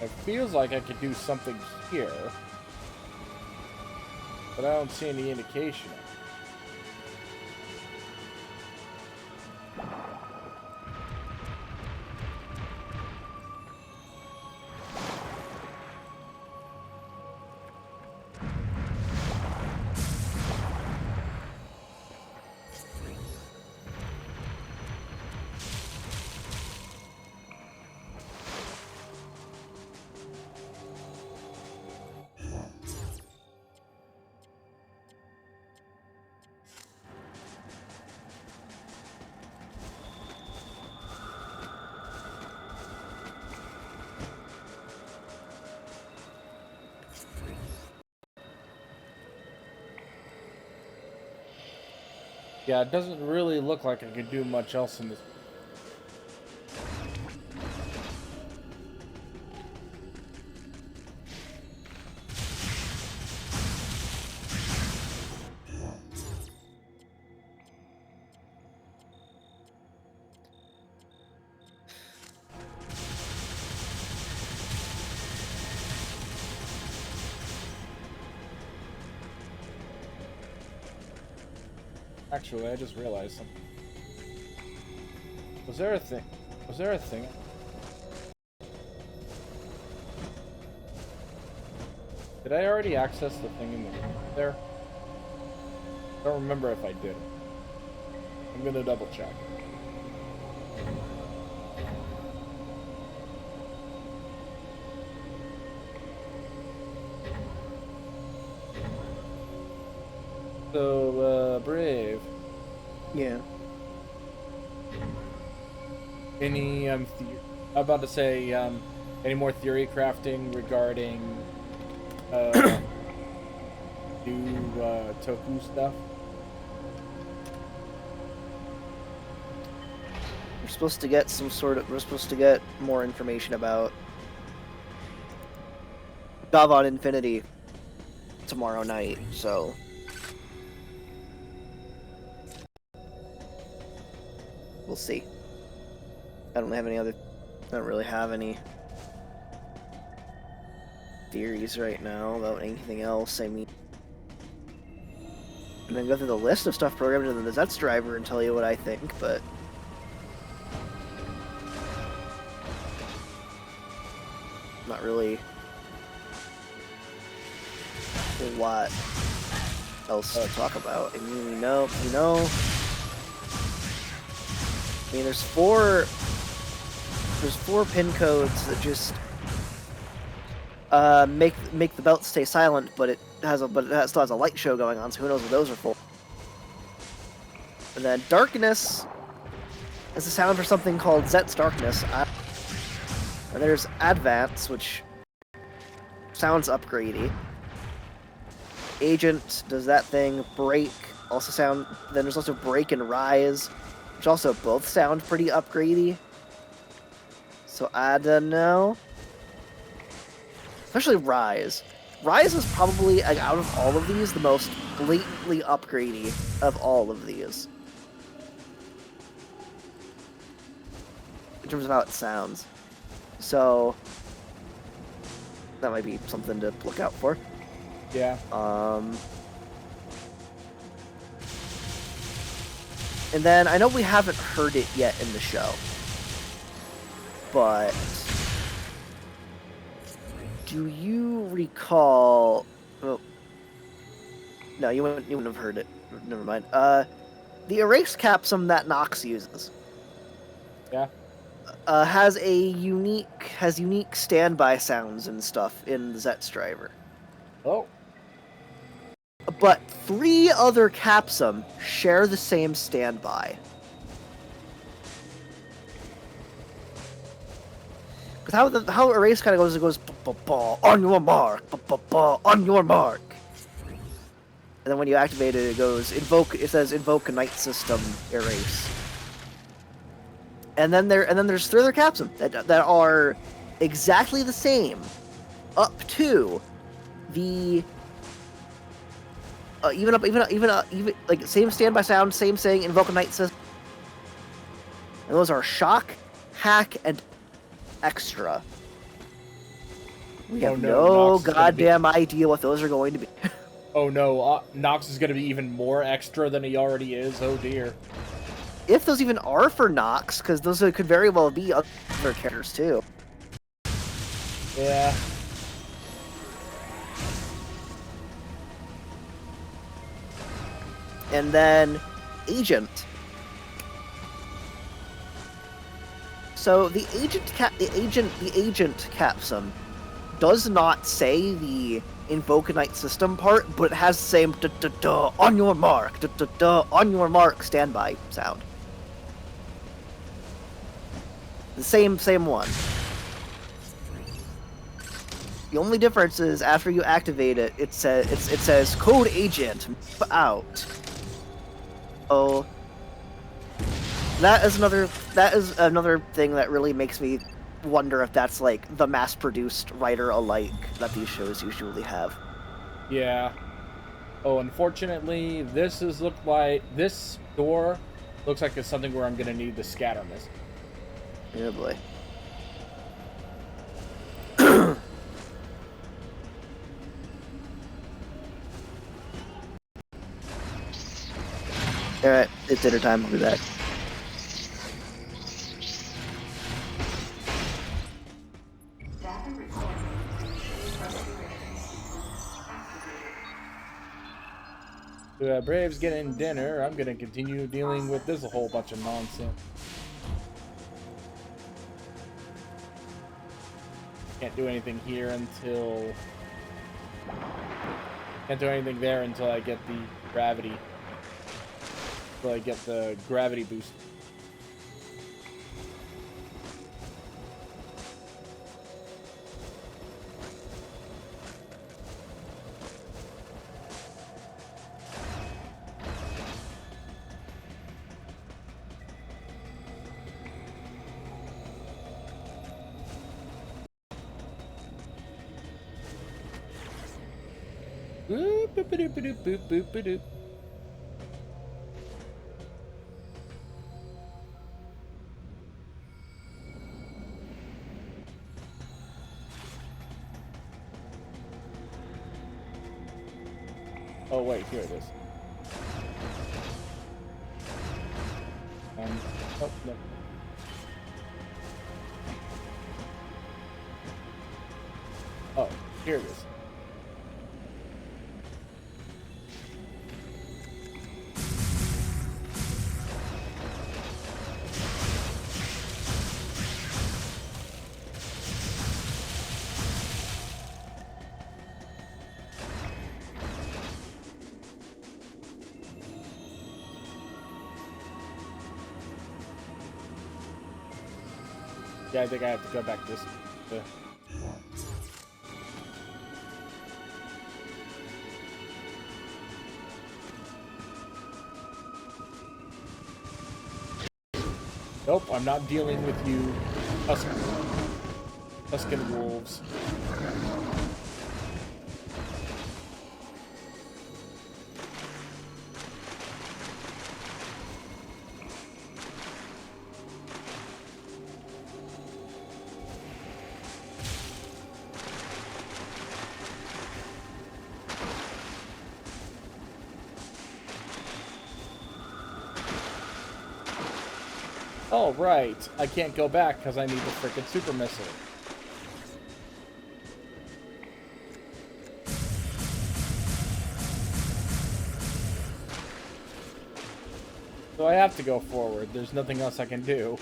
It feels like I could do something here, but I don't see any indication of it. Yeah, it doesn't really look like I could do much else in this. Actually, I just realized something. Was there a thing? Was there a thing? Did I already access the thing in there? I don't remember if I did. I'm gonna double check. So, Brave. Yeah. Any, I'm about to say, any more theory crafting regarding, new, Toku stuff? We're supposed to get we're supposed to get more information about Davon Infinity tomorrow night, so... We'll see. I don't really have any theories right now about anything else. I mean, I'm gonna go through the list of stuff programmed into the Zets driver and tell you what I think, but not really a lot else to talk about. I mean, you know. I mean, there's four pin codes that just make the belt stay silent, but it still has a light show going on, so who knows what those are for. And then darkness is a sound for something called Zet's Darkness. And there's Advance, which sounds upgradey. Agent does that thing. Break also sound. Then there's also Break and Rise, which also both sound pretty upgradey. So I don't know. Especially Rise. Rise is probably, like, out of all of these, the most blatantly upgradey of all of these. In terms of how it sounds. So that might be something to look out for. Yeah. And then, I know we haven't heard it yet in the show, but do you recall... Oh, no, you wouldn't have heard it. Never mind. The erase capsum that Nox uses. Yeah. Has unique standby sounds and stuff in the Zets driver. Oh. But 3 other capsum share the same standby. Because how erase kind of goes, it goes on your mark, on your mark. And then when you activate it, it goes invoke. It says invoke a night system erase. And then there's 3 other capsum that are exactly the same, up to the even like same standby sound, same saying, invoke a night system. And those are shock, hack, and extra. We have no goddamn idea what those are going to be. Oh no, Nox is going to be even more extra than he already is. Oh dear. If those even are for Nox, because those could very well be other characters too. Yeah. And then Agent. So the agent capsum does not say the invoke a night system part, but it has the same on your mark, on your mark standby sound. The same one. The only difference is after you activate it, it says code agent out. Oh, that is another thing that really makes me wonder if that's like the mass-produced writer alike that these shows usually have. Yeah. Oh, unfortunately, this door looks like it's something where I'm gonna need the scatter missile. Oh boy. Alright, it's dinner time. I'll be back. Braves getting dinner. I'm gonna continue dealing with this whole bunch of nonsense. Can't do anything here until... Can't do anything there until I get the gravity. Until I get the gravity boost. Boop, boop, boop, boop, boop, boop, boop, boop. Oh wait, here it is. Oh no. Oh, here it is. Yeah, I think I have to go back this way. Nope, I'm not dealing with you, Tuscan wolves. Oh, right. I can't go back because I need the frickin' super missile. So I have to go forward. There's nothing else I can do.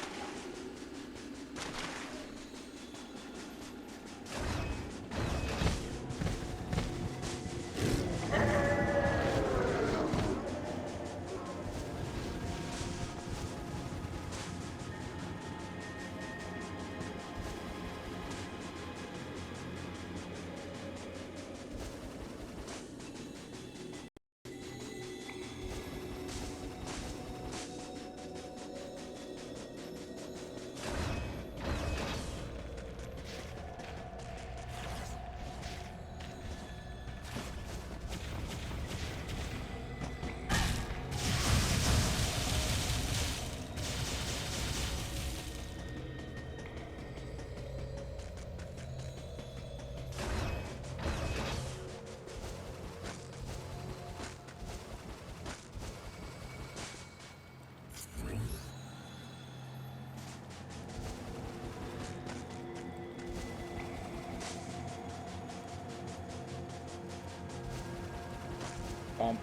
Bum,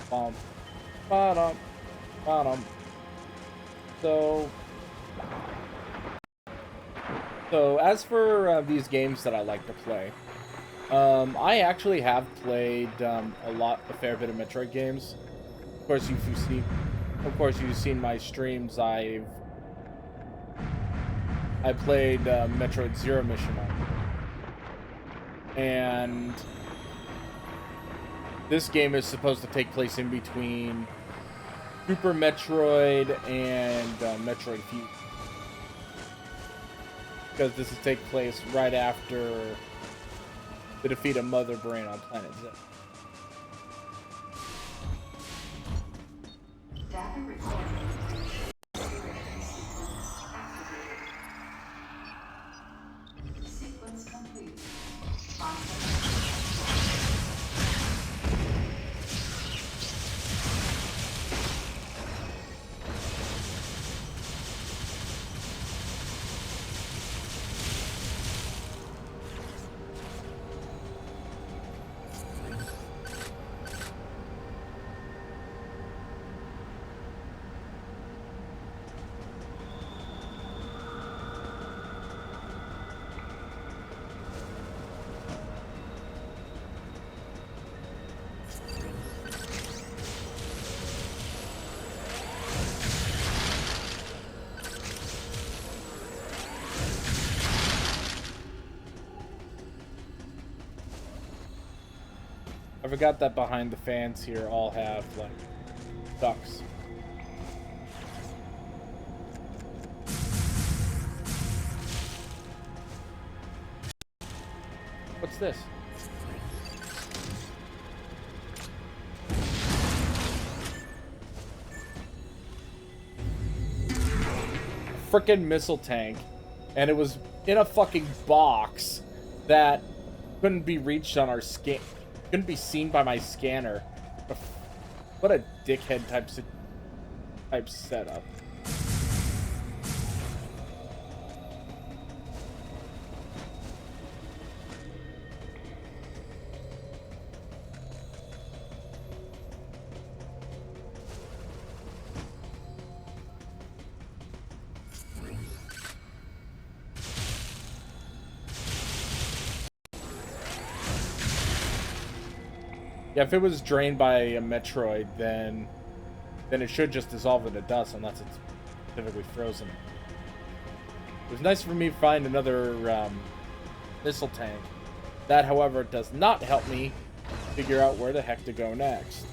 bum, bottom, bottom. So as for these games that I like to play, I actually have played a fair bit of Metroid games. Of course, you've seen my streams. I played Metroid Zero Mission on, and this game is supposed to take place in between Super Metroid and Metroid Fusion, because this will take place right after the defeat of Mother Brain on planet Zep. I forgot that behind the fans here all have, like, ducks. What's this? Frickin' missile tank. And it was in a fucking box that couldn't be reached on our scan. Couldn't be seen by my scanner. What a dickhead type setup. Yeah, if it was drained by a Metroid, then it should just dissolve into dust unless it's specifically frozen. It was nice for me to find another missile tank. That, however, does not help me figure out where the heck to go next.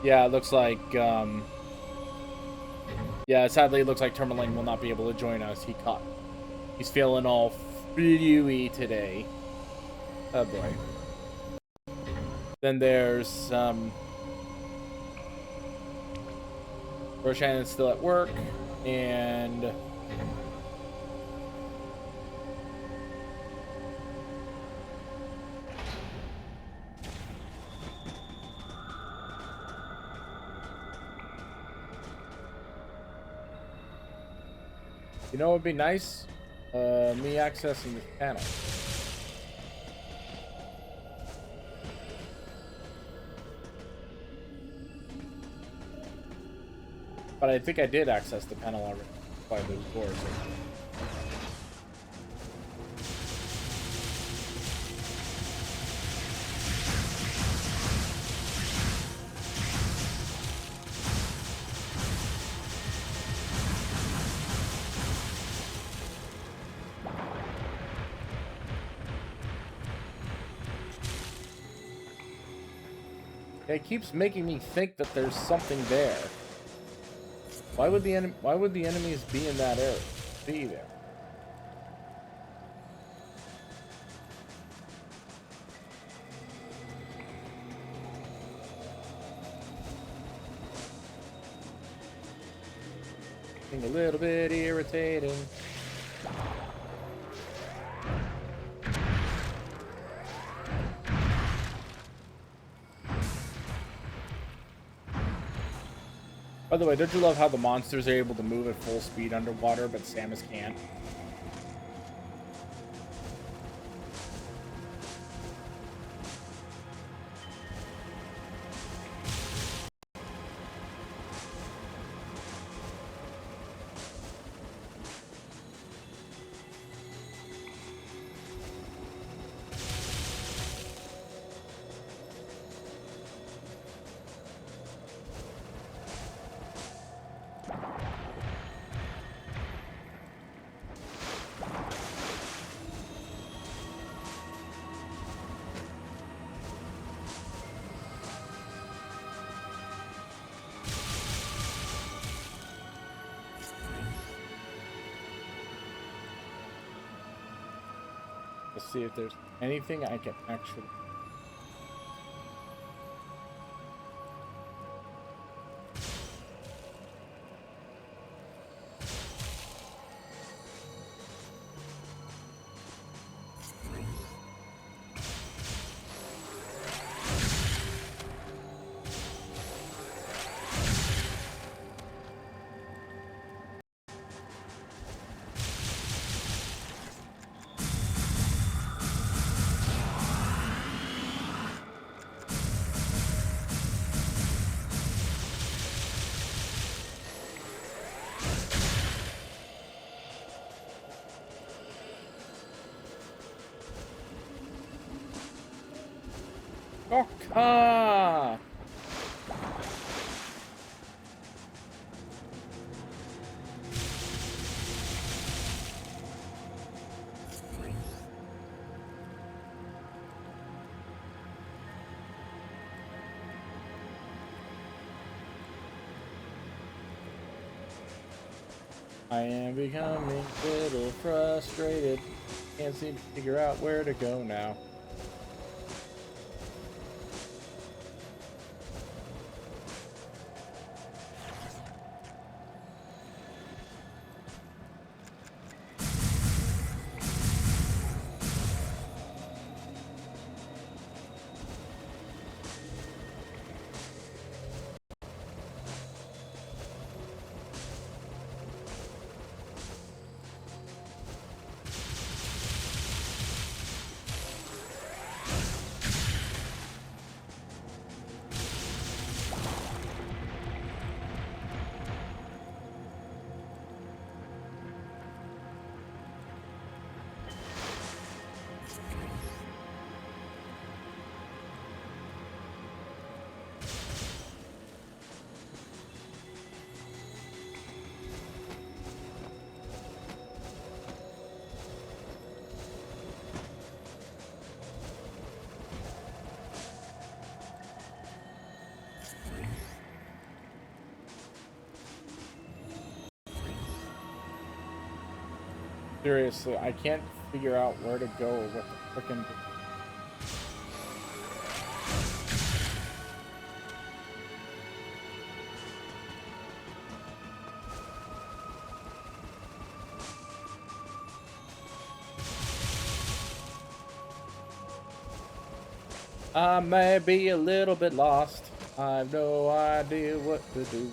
Yeah, it looks like, yeah, sadly it looks like Tourmaline will not be able to join us. He's feeling all fluey today. Oh boy. Then there's, Roshannon's still at work, and you know what would be nice? Me accessing this panel. But I think I did access the panel already by those doors. It keeps making me think that there's something there. Why would the enemies be in that area? Be there. Getting a little bit irritating. By the way, don't you love how the monsters are able to move at full speed underwater, but Samus can't? Let's see if there's anything I can actually... Ah! I am becoming a little frustrated. Can't seem to figure out where to go now. Seriously, I can't figure out where to go or what to frickin' do. I may be a little bit lost. I have no idea what to do.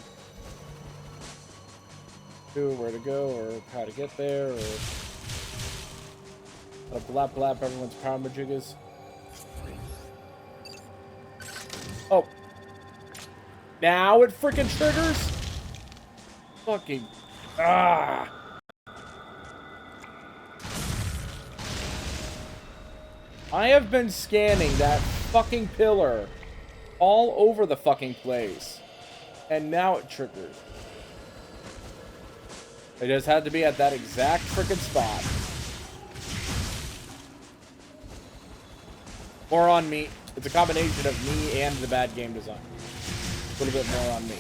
Where to go, or how to get there, or how to blap blap everyone's power majigas. Oh. Now it freaking triggers? Fucking. Ah. I have been scanning that fucking pillar all over the fucking place. And now it triggers. It just had to be at that exact freaking spot. More on me. It's a combination of me and the bad game design. A little bit more on me.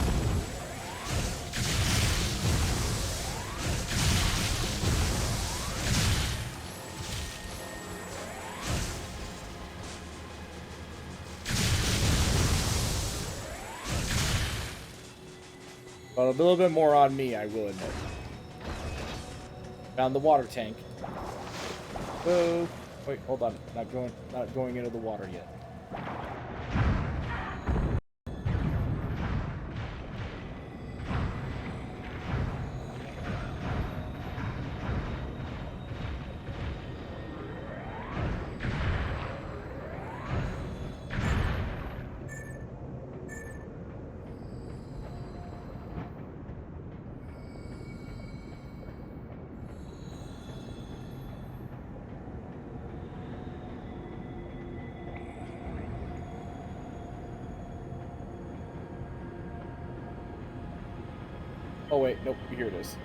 But a little bit more on me, I will admit. Found the water tank. Whoa. Wait, hold on. Not going into the water yet. Oh wait, nope, here it is.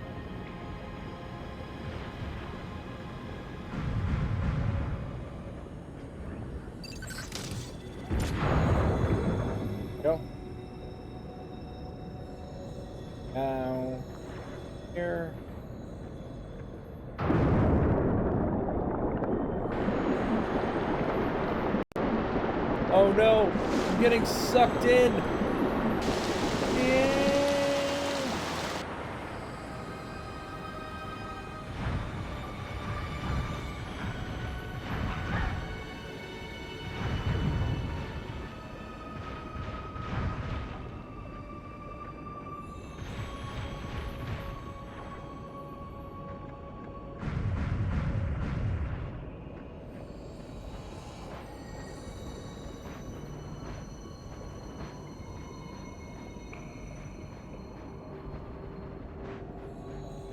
Go. Now, here. Oh no, I'm getting sucked in. Yeah.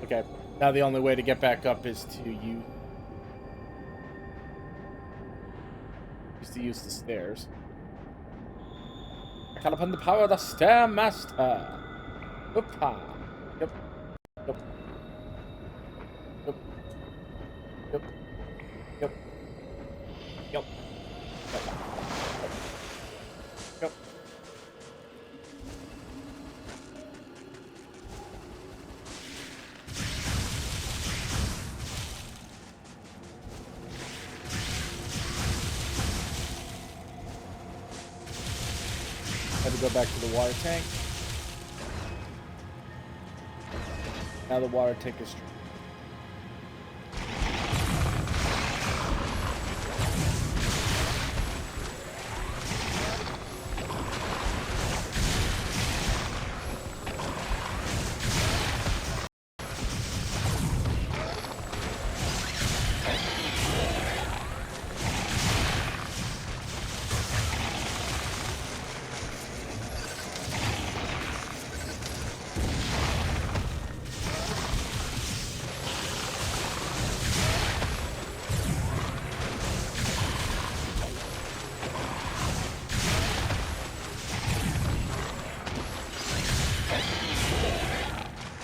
Okay, now the only way to get back up is to use the stairs. I call upon the power of the Stairmaster. Oopah. Yep. Yep. Yep. Yep. Yep. Yep. Yep. Had to go back to the water tank. Now the water tank is strong.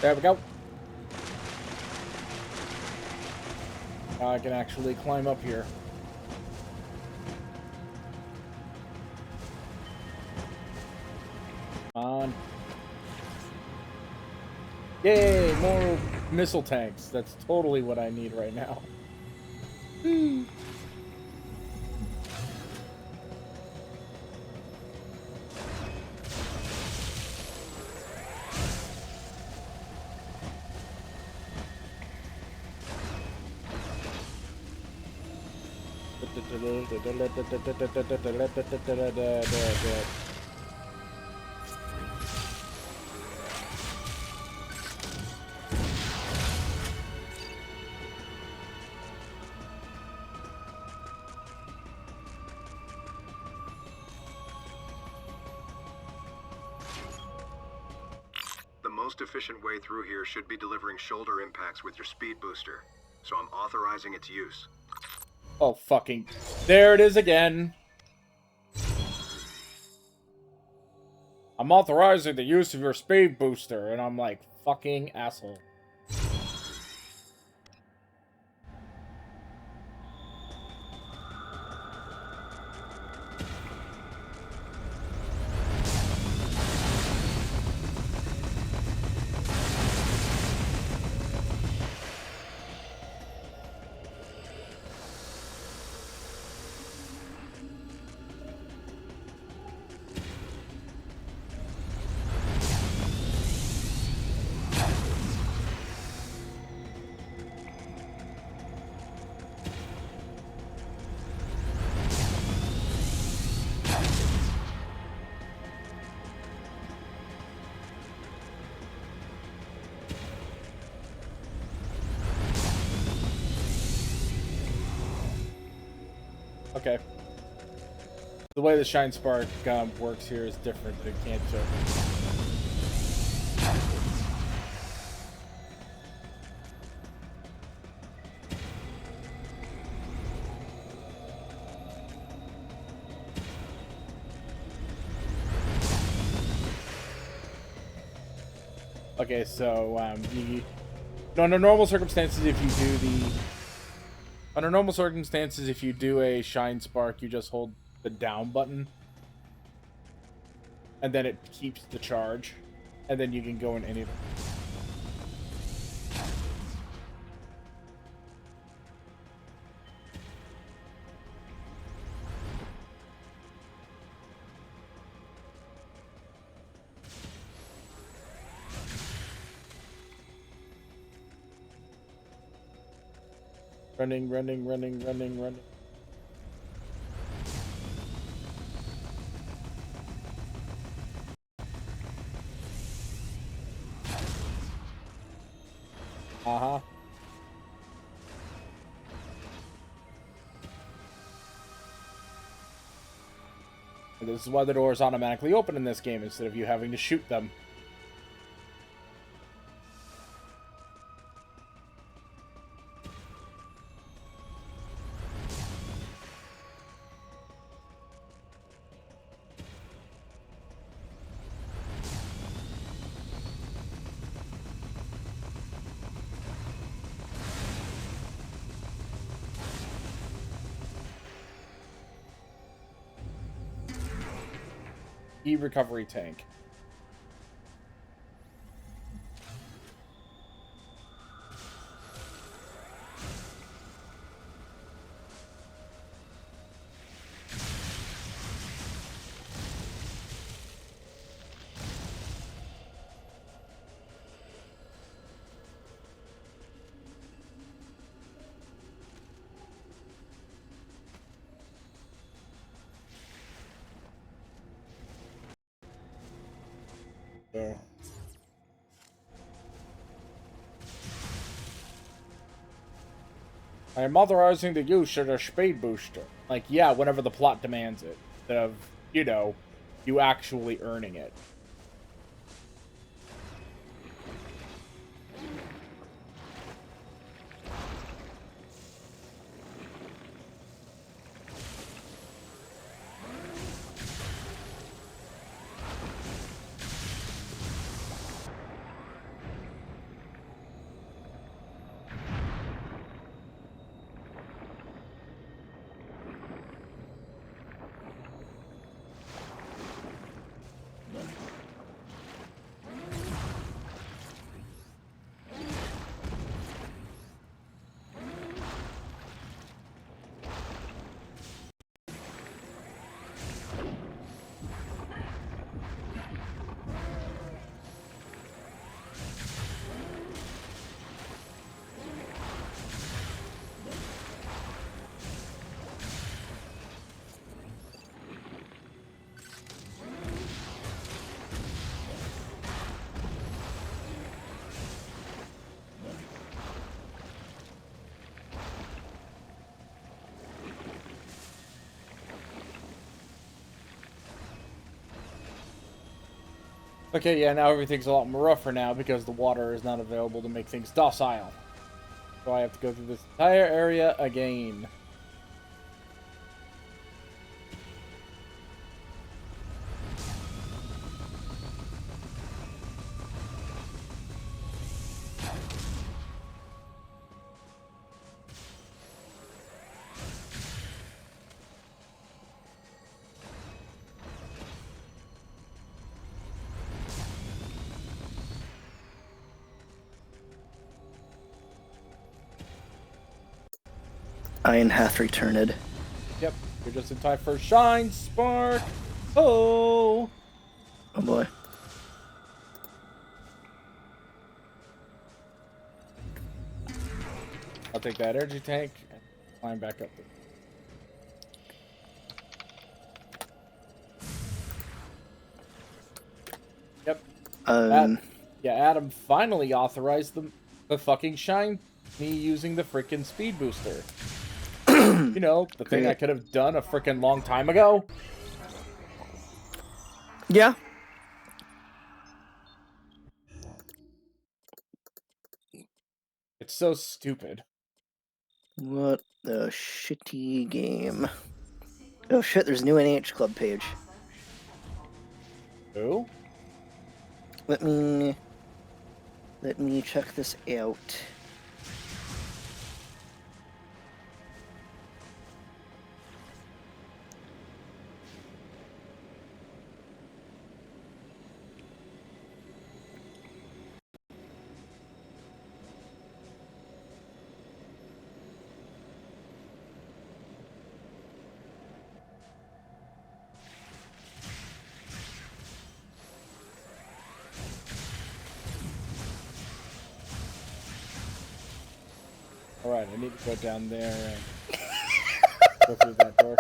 There we go. Now I can actually climb up here. Come on. Yay, more missile tanks. That's totally what I need right now. The most efficient way through here should be delivering shoulder impacts with your speed booster, so I'm authorizing its use. Oh, fucking... There it is again. I'm authorizing the use of your speed booster, and I'm like, fucking asshole. Okay. The way the Shine Spark works here is different than Kanto. Okay, so under normal circumstances, if you do a Shine Spark, you just hold the down button, and then it keeps the charge, and then you can go in any. Running. Uh-huh. And this is why the doors automatically open in this game instead of you having to shoot them. E-recovery tank. So. I am authorizing the use of a speed booster. Like, yeah, whenever the plot demands it. Instead of, you actually earning it. Okay, yeah, now everything's a lot more rougher now because the water is not available to make things docile. So I have to go through this entire area again. Iron hath returned. Yep, you're just in time for Shine Spark. Oh boy. I'll take that energy tank and climb back up there. Yep. Adam finally authorized the fucking me using the freaking speed booster. You know, the thing I could have done a freaking long time ago. Yeah. It's so stupid. What a shitty game. Oh shit, there's a new NH Club page. Who? Let me check this out. Alright, I need to go down there and go through that door.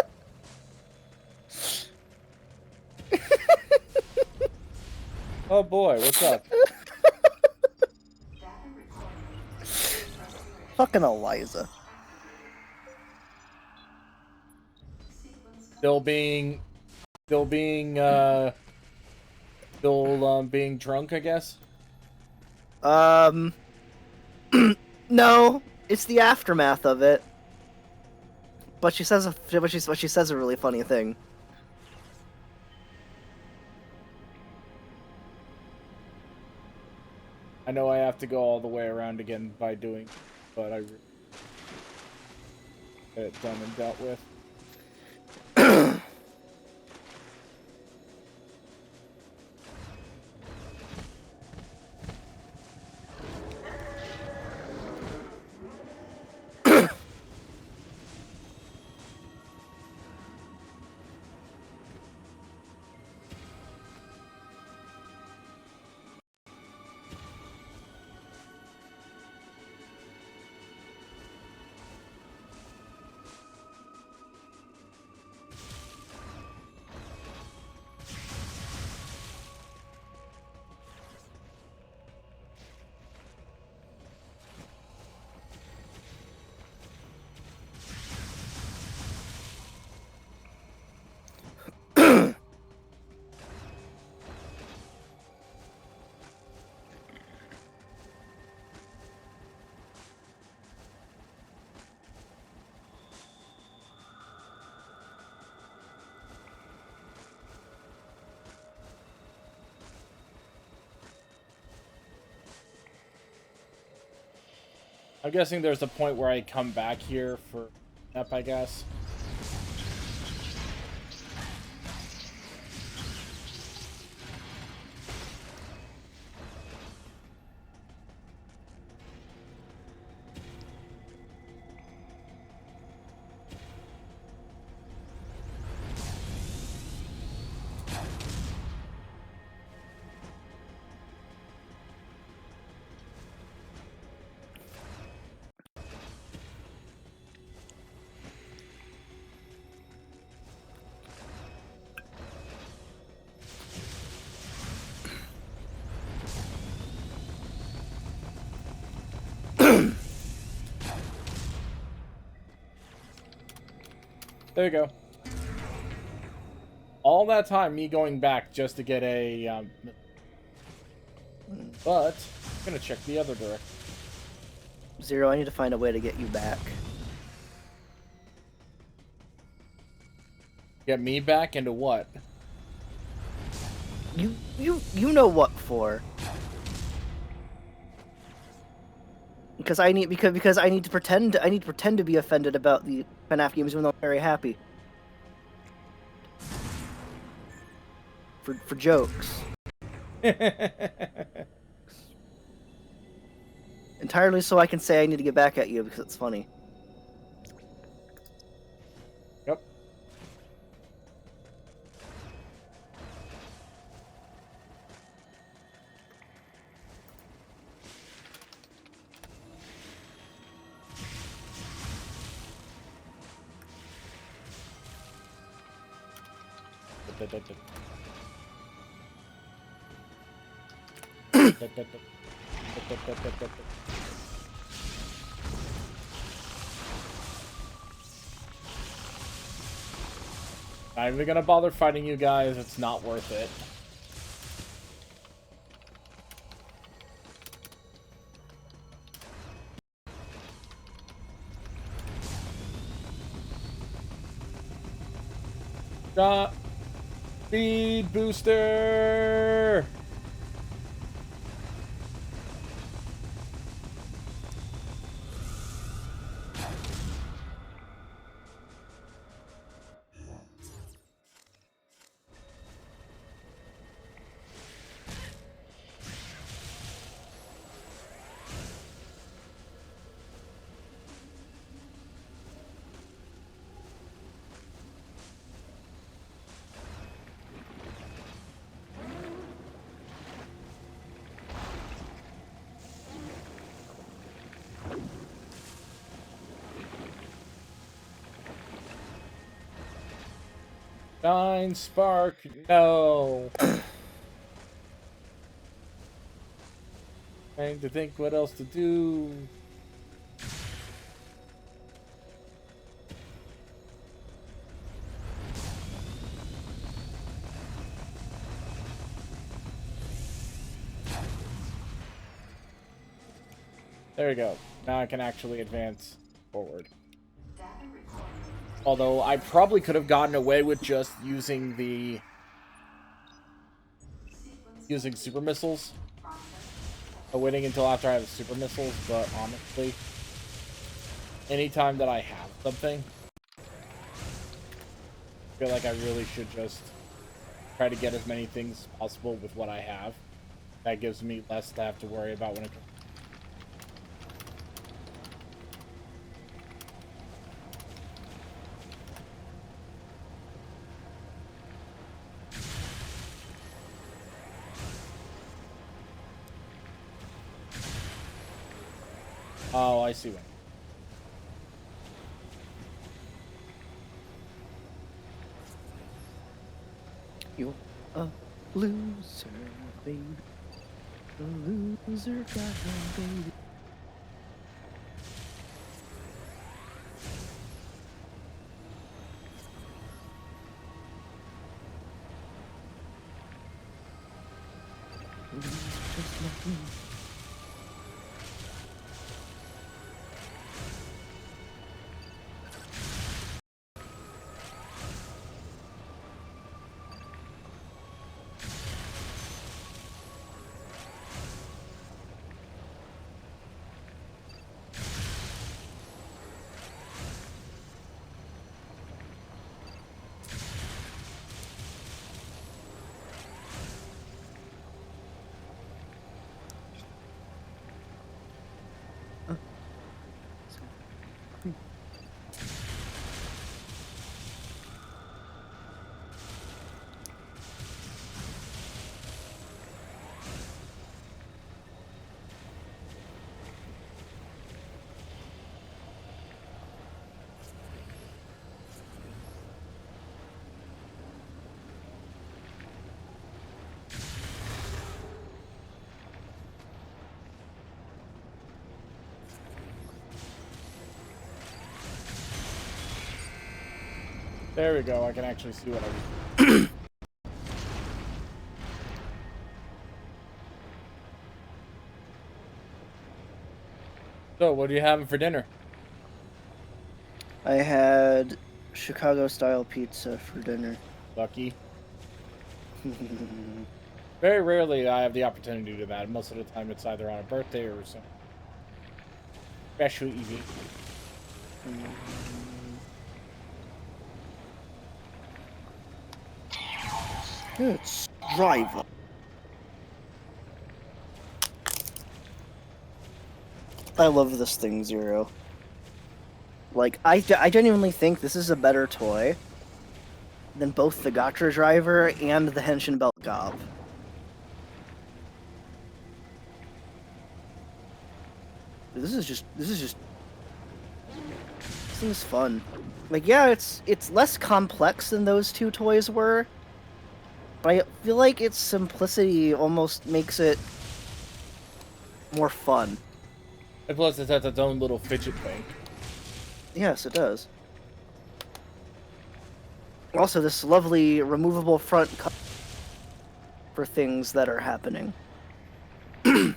Oh boy, what's up? Fucking Eliza. Still being drunk, I guess. No, it's the aftermath of it. But she says a really funny thing. I know I have to go all the way around again by doing, but I get it done and dealt with. I'm guessing there's a point where I come back here for up, I guess. There you go. All that time, me going back just to get a, but I'm gonna check the other direction. Zero, I need to find a way to get you back. Get me back into what? You know what for. Because I need to pretend to be offended about the FNAF games even though I'm very happy. For jokes. Entirely so I can say I need to get back at you because it's funny. Yep. Not even gonna bother fighting you guys. It's not worth it. Shot. Speed booster. Shine spark. No. Trying to think what else to do. There we go. Now I can actually advance forward. Although I probably could have gotten away with just using super missiles. Waiting until after I have the super missiles, but honestly, anytime that I have something, I feel like I really should just try to get as many things as possible with what I have. That gives me less to have to worry about when it comes. Oh, I see what. You're a loser, baby. A loser, goddamn baby. Just like me. There we go. I can actually see what I was. So, what are you having for dinner? I had Chicago-style pizza for dinner. Lucky. Very rarely I have the opportunity to do that. Most of the time it's either on a birthday or some special event. It's driver. I love this thing, Zero. Like, I genuinely think this is a better toy than both the Gotcha Driver and the Henshin Belt Gob. This thing's fun. Like, yeah, it's less complex than those two toys were, but I feel like its simplicity almost makes it more fun. And plus it has its own little fidget thing. Yes, it does. Also, this lovely removable front cover for things that are happening. I'm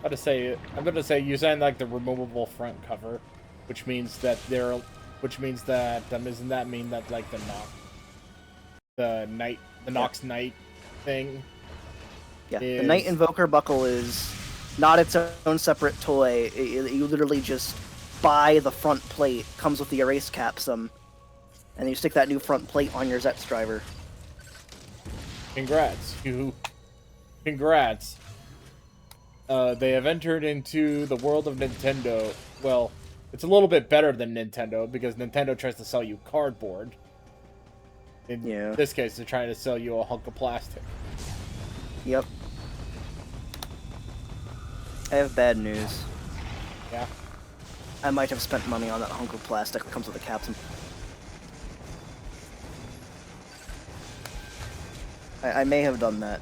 gonna say you signed like the removable front cover, which means that doesn't that mean that like the Nox Knight thing? Yeah, the Knight Invoker buckle is not its own separate toy. You literally just buy the front plate, comes with the erase capsum, and you stick that new front plate on your Zets driver. Congrats, congrats. They have entered into the world of Nintendo. Well, it's a little bit better than Nintendo because Nintendo tries to sell you cardboard. In this case, they're trying to sell you a hunk of plastic. Yep. I have bad news. Yeah? I might have spent money on that hunk of plastic that comes with the capsule. I may have done that.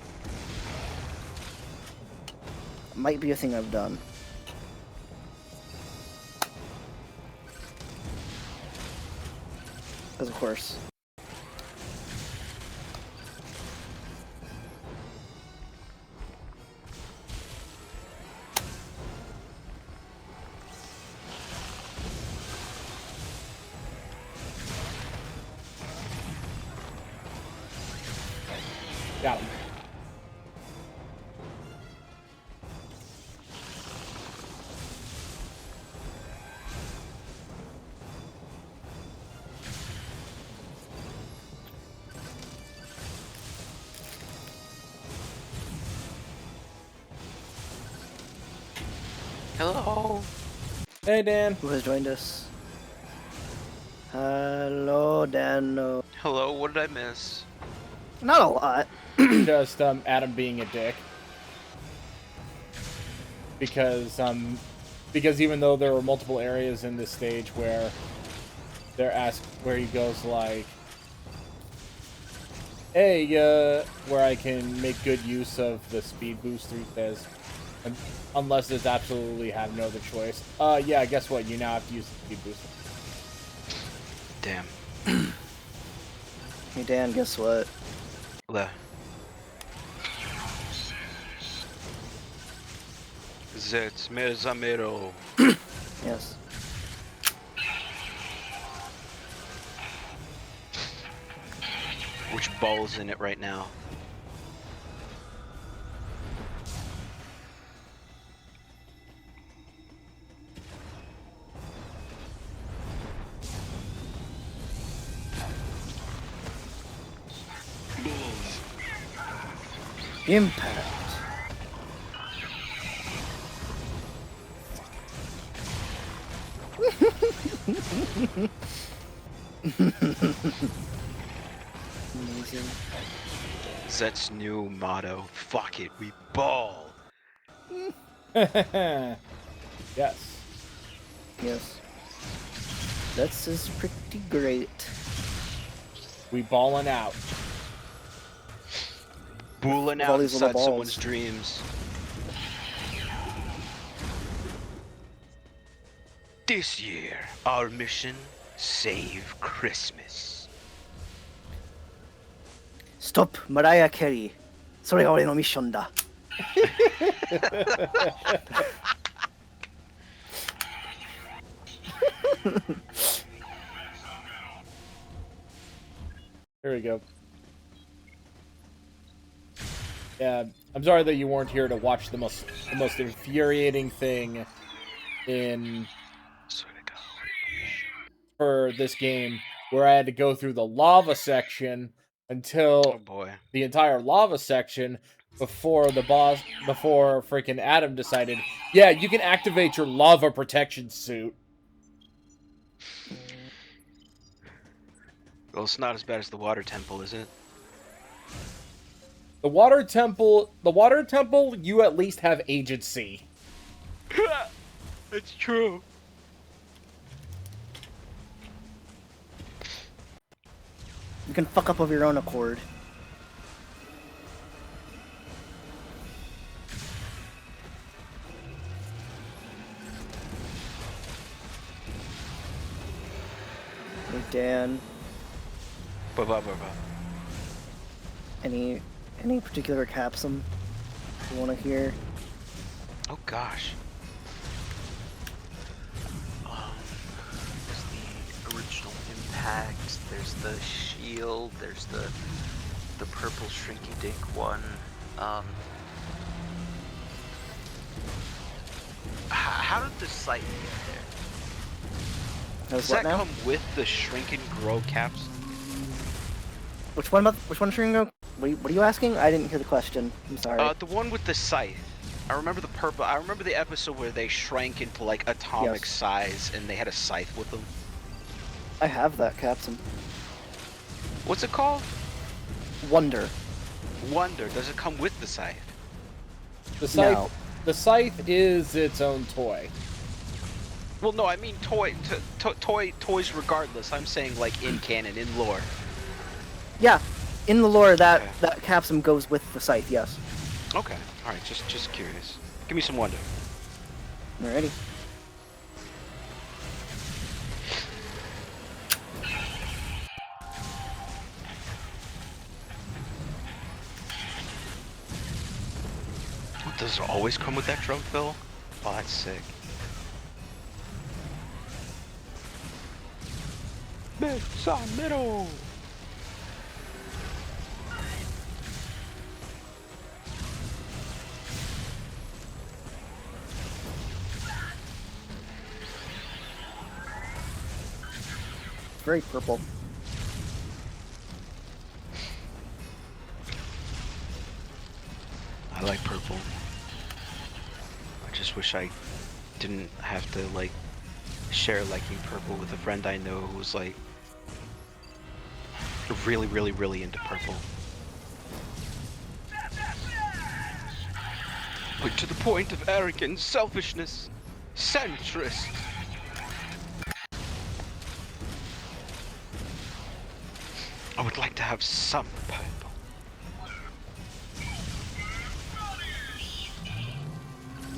Might be a thing I've done. Because of course. Got him. Hello. Hey, Dan. Who has joined us? Hello, Dano. Hello, what did I miss? Not a lot. Just Adam being a dick. Because even though there were multiple areas in this stage where where he goes like, hey, where I can make good use of the speed booster, he says, unless there's absolutely have no other choice. Yeah, guess what? You now have to use the speed booster. Damn. Hey, Dan, guess what? Zep Zamero. Yes. Which ball's in it right now? Impact. Amazing. Zet's new motto. Fuck it, we ball. Yes. Yes. That's is pretty great. We ballin' out. Booling all out these little inside balls. someone's dreams. This year, our mission, save Christmas. Stop Mariah Carey. それが俺のミッションだ. Here we go. Yeah, I'm sorry that you weren't here to watch the most infuriating thing for this game, where I had to go through the lava section until the entire lava section before freaking Adam decided, yeah, you can activate your lava protection suit. Well, it's not as bad as the water temple, is it? The water temple, you at least have agency. It's true. You can fuck up of your own accord. Hey, Dan. Ba. Any particular capsum you want to hear? Oh gosh. There's the original impact. There's the shield. There's the purple shrinky dink one. How did the site get there? Does that come with the shrink and grow caps? Which one shrink and grow? What are you asking? I didn't hear the question. I'm sorry. The one with the scythe. I remember the purple. I remember the episode where they shrank into like atomic size and they had a scythe with them. I have that capsum. What's it called? Wonder. Wonder. Does it come with the scythe? The scythe. No. The scythe is its own toy. Well, no, I mean toys regardless. I'm saying like in canon, in lore. Yeah, in the lore that capsum goes with the scythe. Yes. Okay. All right. Just curious. Give me some wonder. Alrighty. Does it always come with that drum fill? Oh, that's sick. Middle. Very purple. I like purple. I just wish I didn't have to like share liking purple with a friend I know who was like really into purple. Like to the point of arrogance, selfishness, centrist. I would like to have some purple.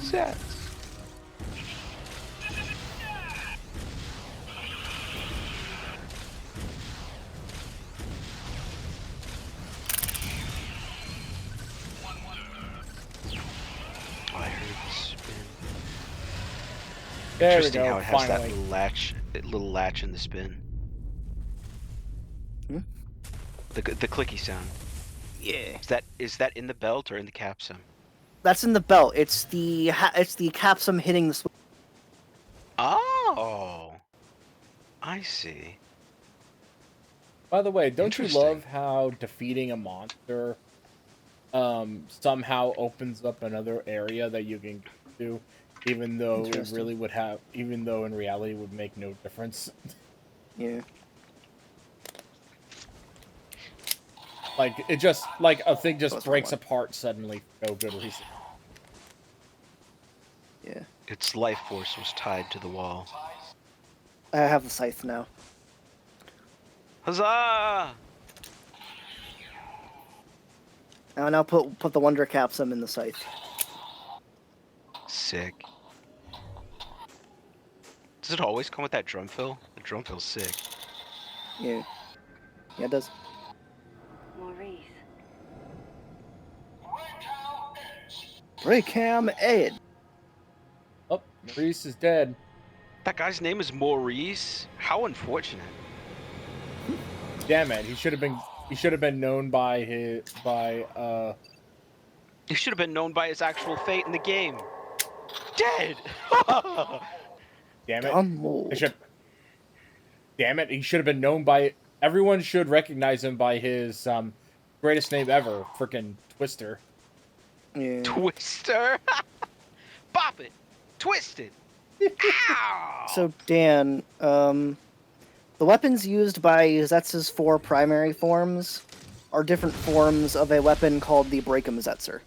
Zets. I heard the spin. There we Interesting go, how it has finally. that little latch in the spin. Hmm? The clicky sound. Yeah. Is that in the belt or in the capsum? That's in the belt. It's the capsum hitting the. Oh, I see. By the way, don't you Interesting. love how defeating a monster somehow opens up another area that you can do, even though it really would have, even though in reality it would make no difference. Yeah. Like it just like a thing just That's breaks one. apart suddenly for no good reason. Yeah. Its life force was tied to the wall. I have the scythe now. Huzzah! Now put the wonder capsum in the scythe. Sick. Does it always come with that drum fill? The drum fill's sick. Yeah. Yeah, it does. Maurice. Breakham Ed. Oh, Maurice is dead. That guy's name is Maurice? How unfortunate. Damn it! He should have been known by He should have been known by his actual fate in the game. Dead! Damn it! Dumb Damn it! He should have been known by. Everyone should recognize him by his greatest name ever, frickin' Twister. Yeah. Twister? Bop it! Twisted! Ow! So Dan, the weapons used by Zetz's 4 primary forms are different forms of a weapon called the Breakum Zetzer.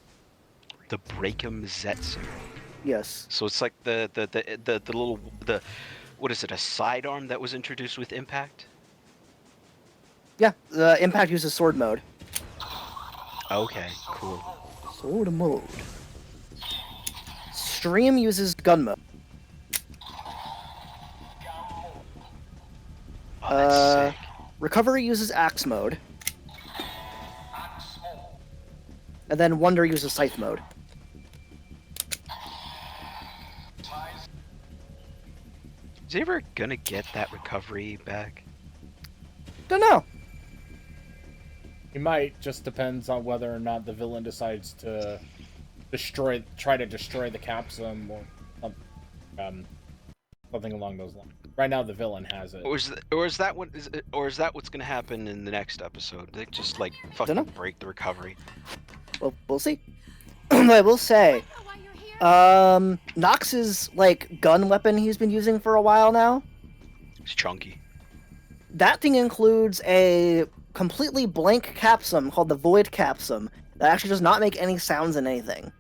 The Breakum Zetzer. Yes. So it's like the little what is it, a sidearm that was introduced with Impact? Yeah, the Impact uses sword mode. Okay, cool. Sword mode. Stream uses gun mode. Oh, that's sick. Recovery uses Axe mode. And then Wonder uses Scythe mode. Is he ever gonna get that recovery back? Don't know. He might. Just depends on whether or not the villain decides to try to destroy the capsum or something along those lines. Right now, the villain has it. Or is that what's gonna happen in the next episode? They just like fucking Dunno. break the recovery. Well, we'll see. I will say, Nox's like gun weapon he's been using for a while now. It's chunky. That thing includes a completely blank capsum called the Void Capsum that actually does not make any sounds in anything.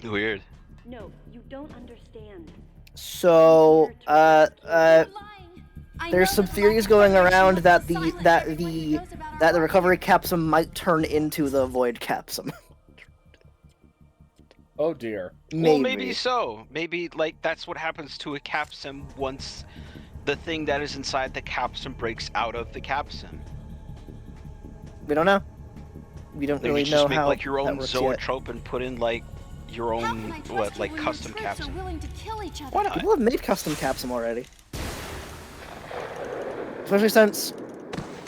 Weird. No, you don't understand. So, there's some theories going around that the recovery capsum might turn into the Void Capsum. Oh dear. Well, maybe so. Maybe like that's what happens to a capsum once the thing that is inside the capsum breaks out of the capsum. We don't know. We don't really you know just make how like your own that works yet. zoetrope and put in like your own like custom capsum. Why not? People have made custom capsum already. Especially since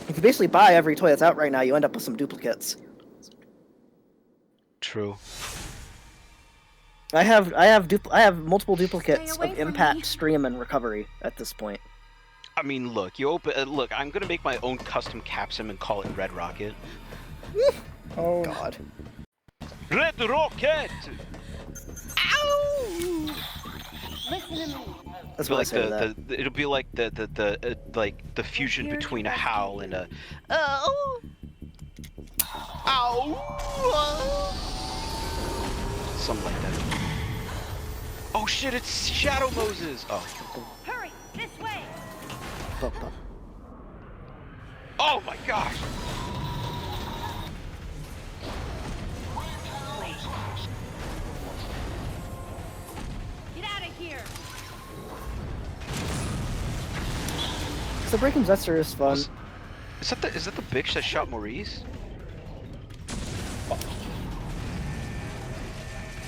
if you basically buy every toy that's out right now, you end up with some duplicates. True. I have multiple duplicates of Impact, Stream, and Recovery at this point. I mean, look, look. I'm gonna make my own custom capsum and call it Red Rocket. Oh God. Red Rocket. Ow! Listen to me. That's what I say to that. It'll be like the fusion between a howl and a ow. Something like that. Oh shit! It's Shadow Moses. Oh. Hurry, this way. Oh my gosh. Get out of here. The Breaking Zetzer is fun. Is that the bitch that shot Maurice?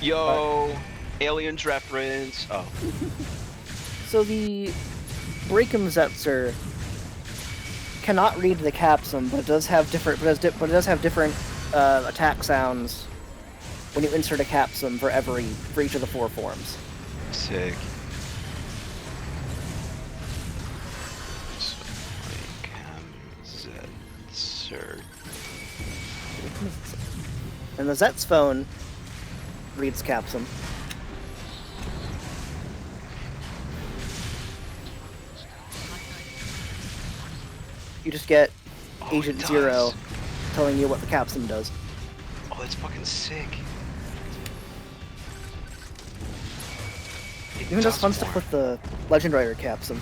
Yo, aliens reference. Oh. So the Breaking Zetzer cannot read the capsum, but it does have different. But it does have different attack sounds when you insert a capsum for each of the 4 forms. Sick. Zetzer. And the Zet's phone reads capsum. You just get Agent Zero telling you what the capsum does. Oh, that's fucking sick. Even does fun stuff with the Legend Rider capsum.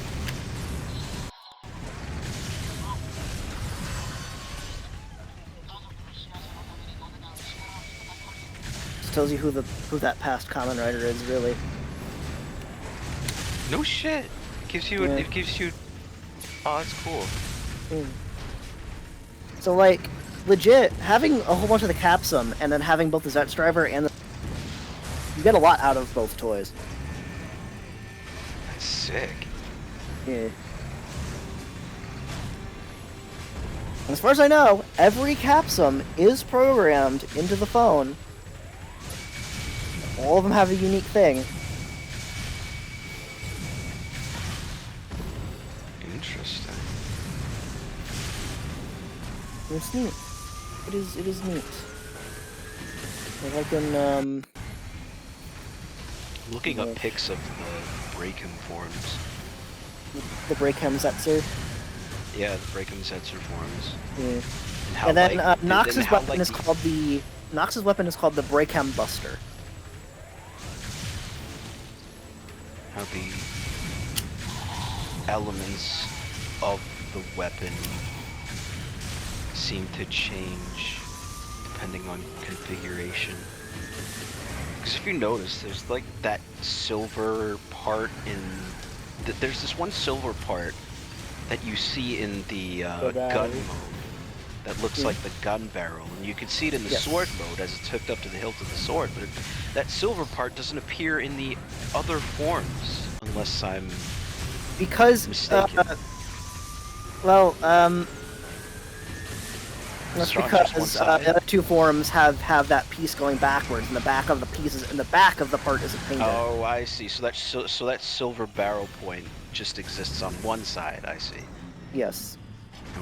Just tells you who that past Kamen Rider is, really. No shit. It gives you. Yeah. It gives you. Oh, that's cool. So, like, legit, having a whole bunch of the capsum and then having both the Zets driver and the... You get a lot out of both toys. That's sick. Yeah. And as far as I know, every capsum is programmed into the phone. All of them have a unique thing. Interesting. It's neat. It is neat. Like in, Looking up pics of the Breakham forms. The Breakham Zetzer. Yeah, the Breakham Zetzer forms. Yeah. And then Nox's weapon is called the Breakham Buster. How the elements of the weapon seem to change depending on configuration. Because if you notice, there's like that silver part in... There's this one silver part that you see in the The gun battery. mode that looks like the gun barrel, and you can see it in the sword mode as it's hooked up to the hilt of the sword, but that silver part doesn't appear in the other forms, unless I'm Because mistaken. that's So on just one because side? the other two forms have that piece going backwards, and the back of the pieces in the back of the part isn't painted. Oh, I see. So that silver barrel point just exists on one side. I see. Yes.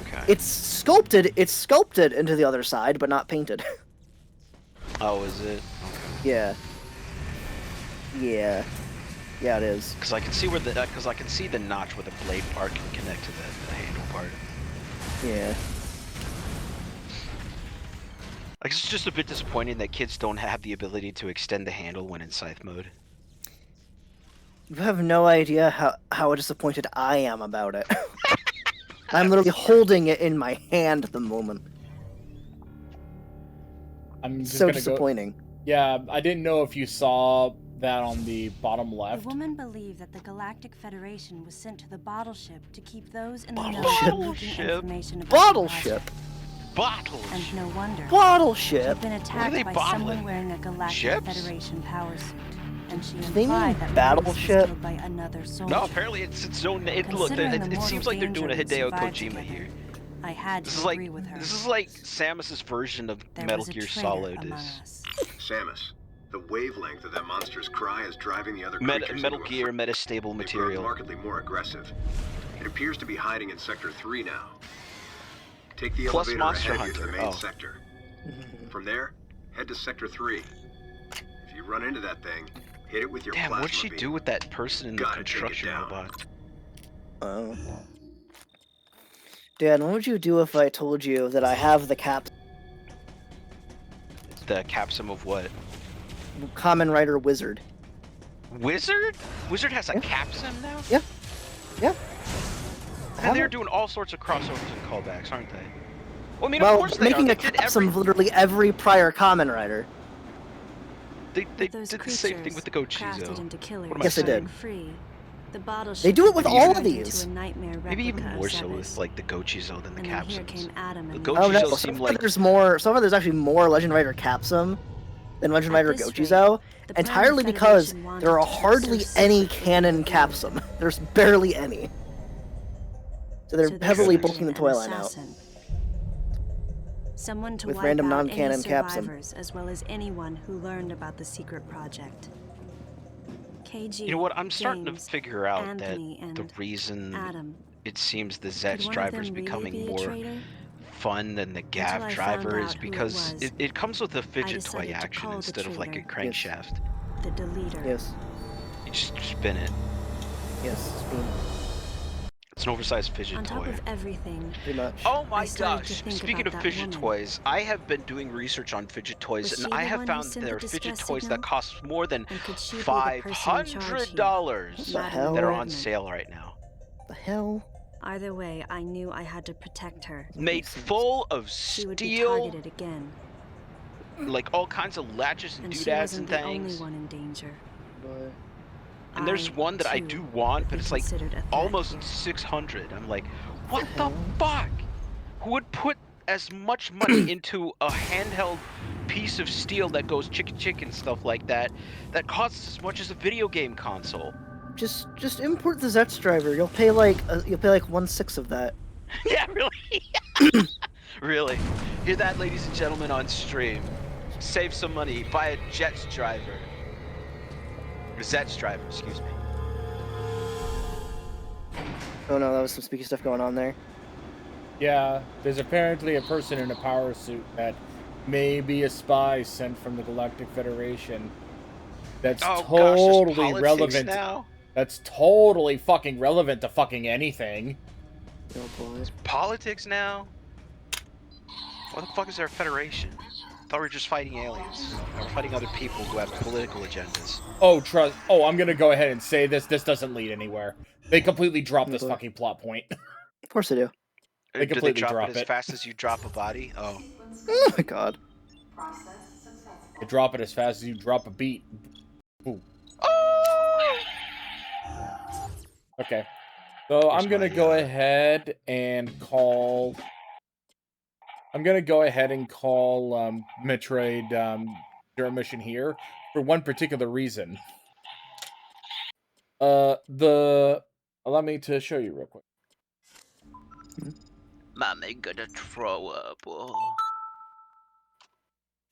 Okay. It's sculpted into the other side, but not painted. Oh, is it? Okay. Yeah. Yeah. Yeah, it is. Because I can see where because I can see the notch where the blade part can connect to the handle part. Yeah. Like, it's just a bit disappointing that kids don't have the ability to extend the handle when in scythe mode. You have no idea how disappointed I am about it. I'm literally holding it in my hand at the moment. I'm just So gonna disappointing. go. Yeah, I didn't know if you saw that on the bottom left. The woman believed that the Galactic Federation was sent to the bottle ship to keep those in the know Bottle leaking ship? information about Bottle the ship. project. Bottle. And no wonder. Bottle She'd ship. been they attacked by bottling? someone wearing a Galactic Ships? Federation power suit, and she they mean implied that battleship? Rose was killed by another soldier. No, apparently it's its own. Look, Considering the it mortal seems like they're doing a danger Hideo we'd survived Kojima together, here. I had This to is like agree with her. Samus's version of There Metal was a Gear traitor Solid among is. us. Samus, the wavelength of that monster's cry is driving the other Metal creatures Gear into a metastable They've grown material. markedly more aggressive. It appears to be hiding in Sector 3 now. Take the Plus elevator Monster ahead of you to the Hunter. main Oh. sector. From there, head to Sector 3. If you run into that thing, hit it with your Damn, plasma what'd she beam. do with that person in the Gotta take it construction down. robot? Oh. Dan, what would you do if I told you that I have the The capsum of what? Common Rider Wizard? Wizard? Wizard has a Yeah. capsum now? Yeah. Yeah. And they're doing all sorts of crossovers and callbacks, aren't they? Well, I mean, of Well, course they're they are. making They a did capsum of literally every prior Common Rider. They Those did the same thing with the crafted Gochizo. into killers What am I Yes, they saying? did. Free. The bottle They ship do it with had all of turned into these. a nightmare Maybe even replica more of so with Zeb's. like the Gochizo than the And then here capsums. came Adam The and Gochizo Oh no, so seemed far like there's more. So far there's actually more Legend Rider Capsum than Legend At Rider this Gochizo, the entirely Prime because Federation wanted there are to keep hardly so any secret canon what they Capsum. knew. There's barely any. So they're So they heavily brought Goodness. in bulking the an toy line out. assassin. Someone to With wipe random out non-canon any Capsum. survivors, as well as anyone who learned about the secret project. KG, You know what? I'm starting to James, figure out Anthony, that the and reason Adam. it seems the Could Zets one of driver is them really becoming be a more traitor? fun than the Until Gav I driver found is out who it because was, it comes with a fidget toy decided to action call the instead of like a traitor. crankshaft. The deleter. Yes. You just spin it. Yes. Spoon. It's an oversized fidget On top toy. of everything, Pretty much. Oh I my started to gosh! think Speaking about of that fidget woman. toys, I have been doing research on fidget toys, Was and she I the have one who found sent there the are fidget distress toys signal? that cost more than And could she be the person in charge here? $500 The hell? that are on Madman. sale right now. The hell? Either way, I knew I had to protect her. Made full of She would be steel, targeted again, like all kinds of latches and and she doodads wasn't and the only things. one in danger. Boy. And there's one that I too, do want, would but be it's like considered a threat almost here. 600. I'm like, what the hell? fuck? Who would put as much money into a handheld piece of steel that goes chick and stuff like that, that costs as much as a video game console? Just import the Zets driver. You'll pay like 1/6 of that. Yeah, really? Really? Hear that, ladies and gentlemen, on stream. Save some money. Buy a Jets driver. Zets driver, excuse me. Oh no, that was some spooky stuff going on there. Yeah, there's apparently a person in a power suit that may be a spy sent from the Galactic Federation. That's totally relevant. Now? That's totally fucking relevant to fucking anything. Oh boy. Politics now? What the fuck is our federation? I thought we were just fighting aliens. Now we're fighting other people who have political agendas. Oh, trust. Oh, I'm gonna go ahead and say this. This doesn't lead anywhere. They completely dropped this boy. fucking plot point. Of course I do. They Do they completely drop it as it. fast as you drop a body? Oh. Oh my god. They drop it as fast as you drop a beat. Ooh. Oh! Okay. So I'm Here's gonna my, go ahead and call. I'm gonna go ahead and call Metroid Zero Mission here for one particular reason. Allow me to show you real quick. Mommy gonna throw up.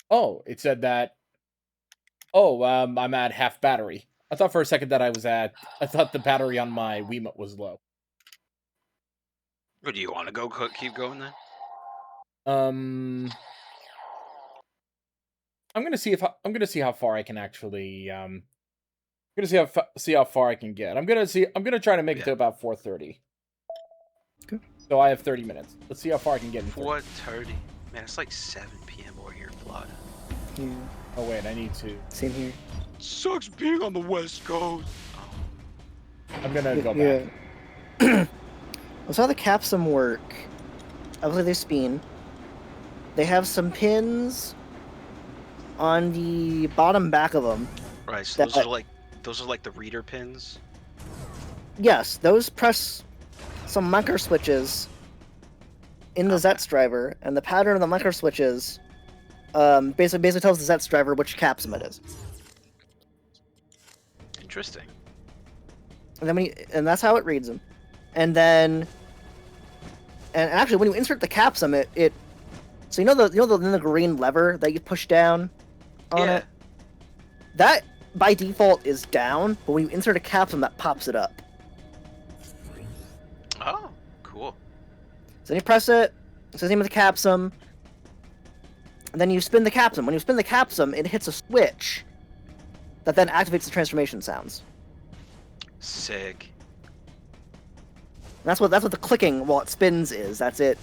Oh, it said that. Oh, I'm at half battery. I thought for a second that I thought the battery on my Wiimote was low. Or do you want to go keep going then? I'm gonna see how far I can actually I'm gonna see how far I can get. I'm gonna try to make it to about 4:30. Okay. So I have 30 minutes. Let's see how far I can get in 30. 4:30. Man, it's like 7 p.m. over here, Vlad. Yeah. Oh wait, I need to. Same here. Sucks being on the West Coast. I'm gonna go back. Yeah. That's how the capsum work. Obviously, they spin. They have some pins on the bottom back of them. Right. So those are like the reader pins. Yes, those press some micro switches in the Zets driver, and the pattern of the micro switches basically tells the Zets driver which capsum it is. Interesting. And then and that's how it reads them. And then, and actually, when you insert the capsum, it so you know the green lever that you push down on it. That by default is down, but when you insert a capsum, that pops it up. Oh, cool. So then you press it. It says the name of the capsum. And then you spin the capsum. When you spin the capsum, it hits a switch that then activates the transformation sounds. Sick. And that's what the clicking while it spins is. That's it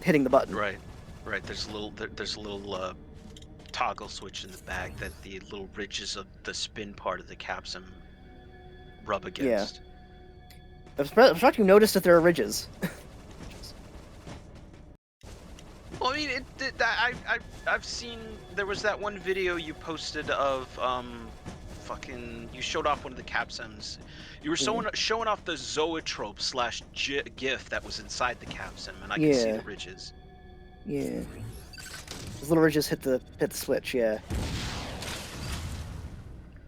hitting the button. Right. Right. There's a little toggle switch in the back that the little ridges of the spin part of the capsum rub against. Yeah. I'm shocked you noticed that there are ridges. Well, I mean, I've seen there was that one video you posted of you showed off one of the capsums. You were showing off the zoetrope / GIF that was inside the capsum, and I could see the ridges. Yeah. Those little ridges hit the switch, yeah.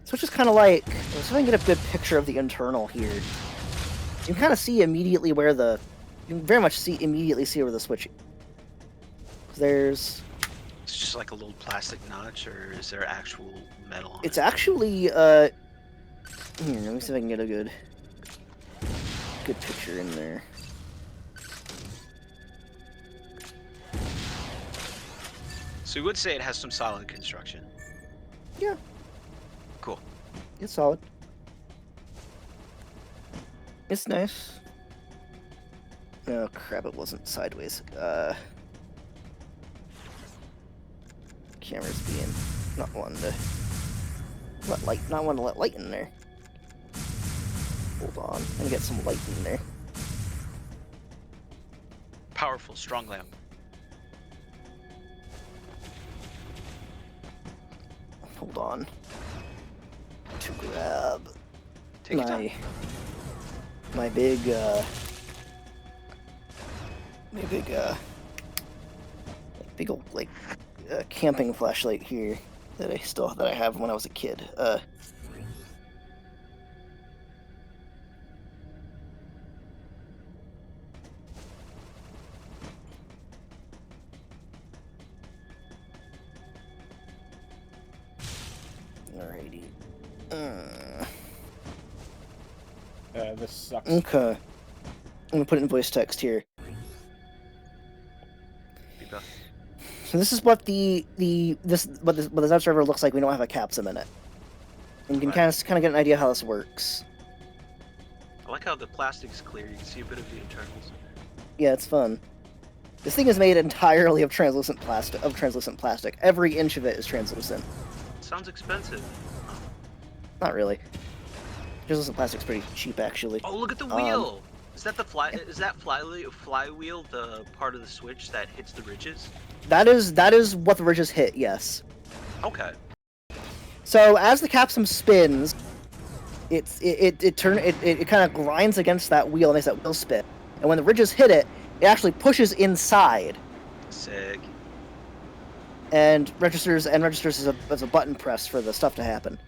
Switch is kind of like, let's see if I can get a good picture of the internal here. You can kind of see immediately where you can very much immediately see where the switch. There's. It's just like a little plastic notch, or is there actual metal on it? It's actually here. Let me see if I can get a good picture in there. So you would say it has some solid construction. Yeah. Cool. It's solid. It's nice. Oh crap! It wasn't sideways. Camera's being not wanting to let light in there. Hold on, I'm gonna get some light in there. Powerful, strong lamp. Hold on. To grab Take your time. my big old like camping flashlight here that I have when I was a kid. Alrighty. This sucks. Okay. I'm gonna put it in voice text here. So this is what the Zep server looks like. We don't have a capsum in it. And you can kind of get an idea how this works. I like how the plastic's clear. You can see a bit of the internals. Yeah, it's fun. This thing is made entirely of translucent plastic. Every inch of it is translucent. Sounds expensive. Not really. Translucent plastic's pretty cheap, actually. Oh, look at the wheel! Is that the flywheel the part of the switch that hits the ridges? That is what the ridges hit. Yes. Okay. So as the capsum spins, it kind of grinds against that wheel and makes that wheel spin. And when the ridges hit it, it actually pushes inside. Sick. And registers as a button press for the stuff to happen.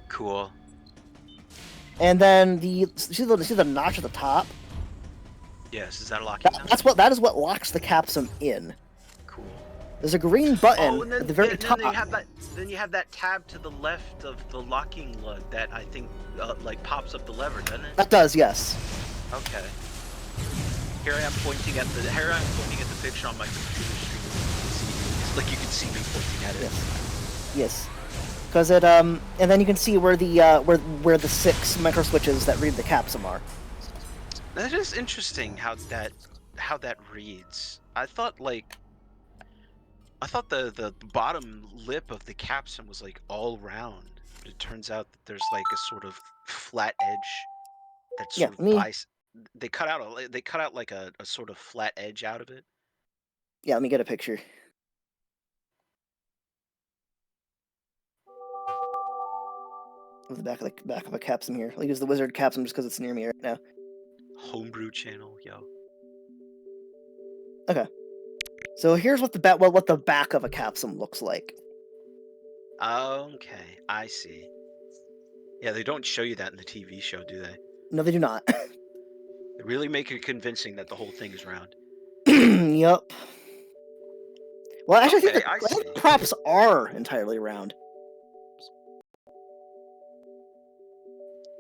Cool. And then see the notch at the top? Yes, is that a locking notch? That is what locks the capsum in. Cool. There's a green button and then, at the very top. Then you have that tab to the left of the locking lug that I think like pops up the lever, doesn't it? That does, yes. Okay. Here I am pointing at the picture on my computer screen. Like you can see me pointing at it. Yes. Because it and then you can see where the 6 micro switches that read the capsum are. That is interesting how that reads. I thought the bottom lip of the capsum was like all round, but it turns out that there's like a sort of flat edge that's sort of they cut out like a sort of flat edge out of it. Yeah, let me get a picture. Of the back of a capsum here. I'll use the wizard capsum just because it's near me right now. Homebrew channel, yo. Okay. So here's what the back of a capsum looks like. Okay, I see. Yeah, they don't show you that in the TV show, do they? No, they do not. They really make it convincing that the whole thing is round. Yup. Well, actually, Okay, I think the props are entirely round.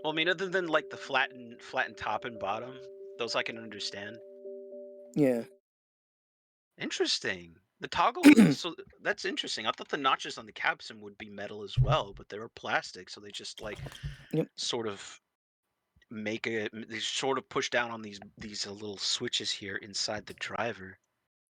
Well, I mean, other than like the flattened top and bottom, those I can understand. Yeah. Interesting. The toggle, so that's interesting. I thought the notches on the capsum would be metal as well, but they were plastic, so they just like sort of they sort of push down on these little switches here inside the driver.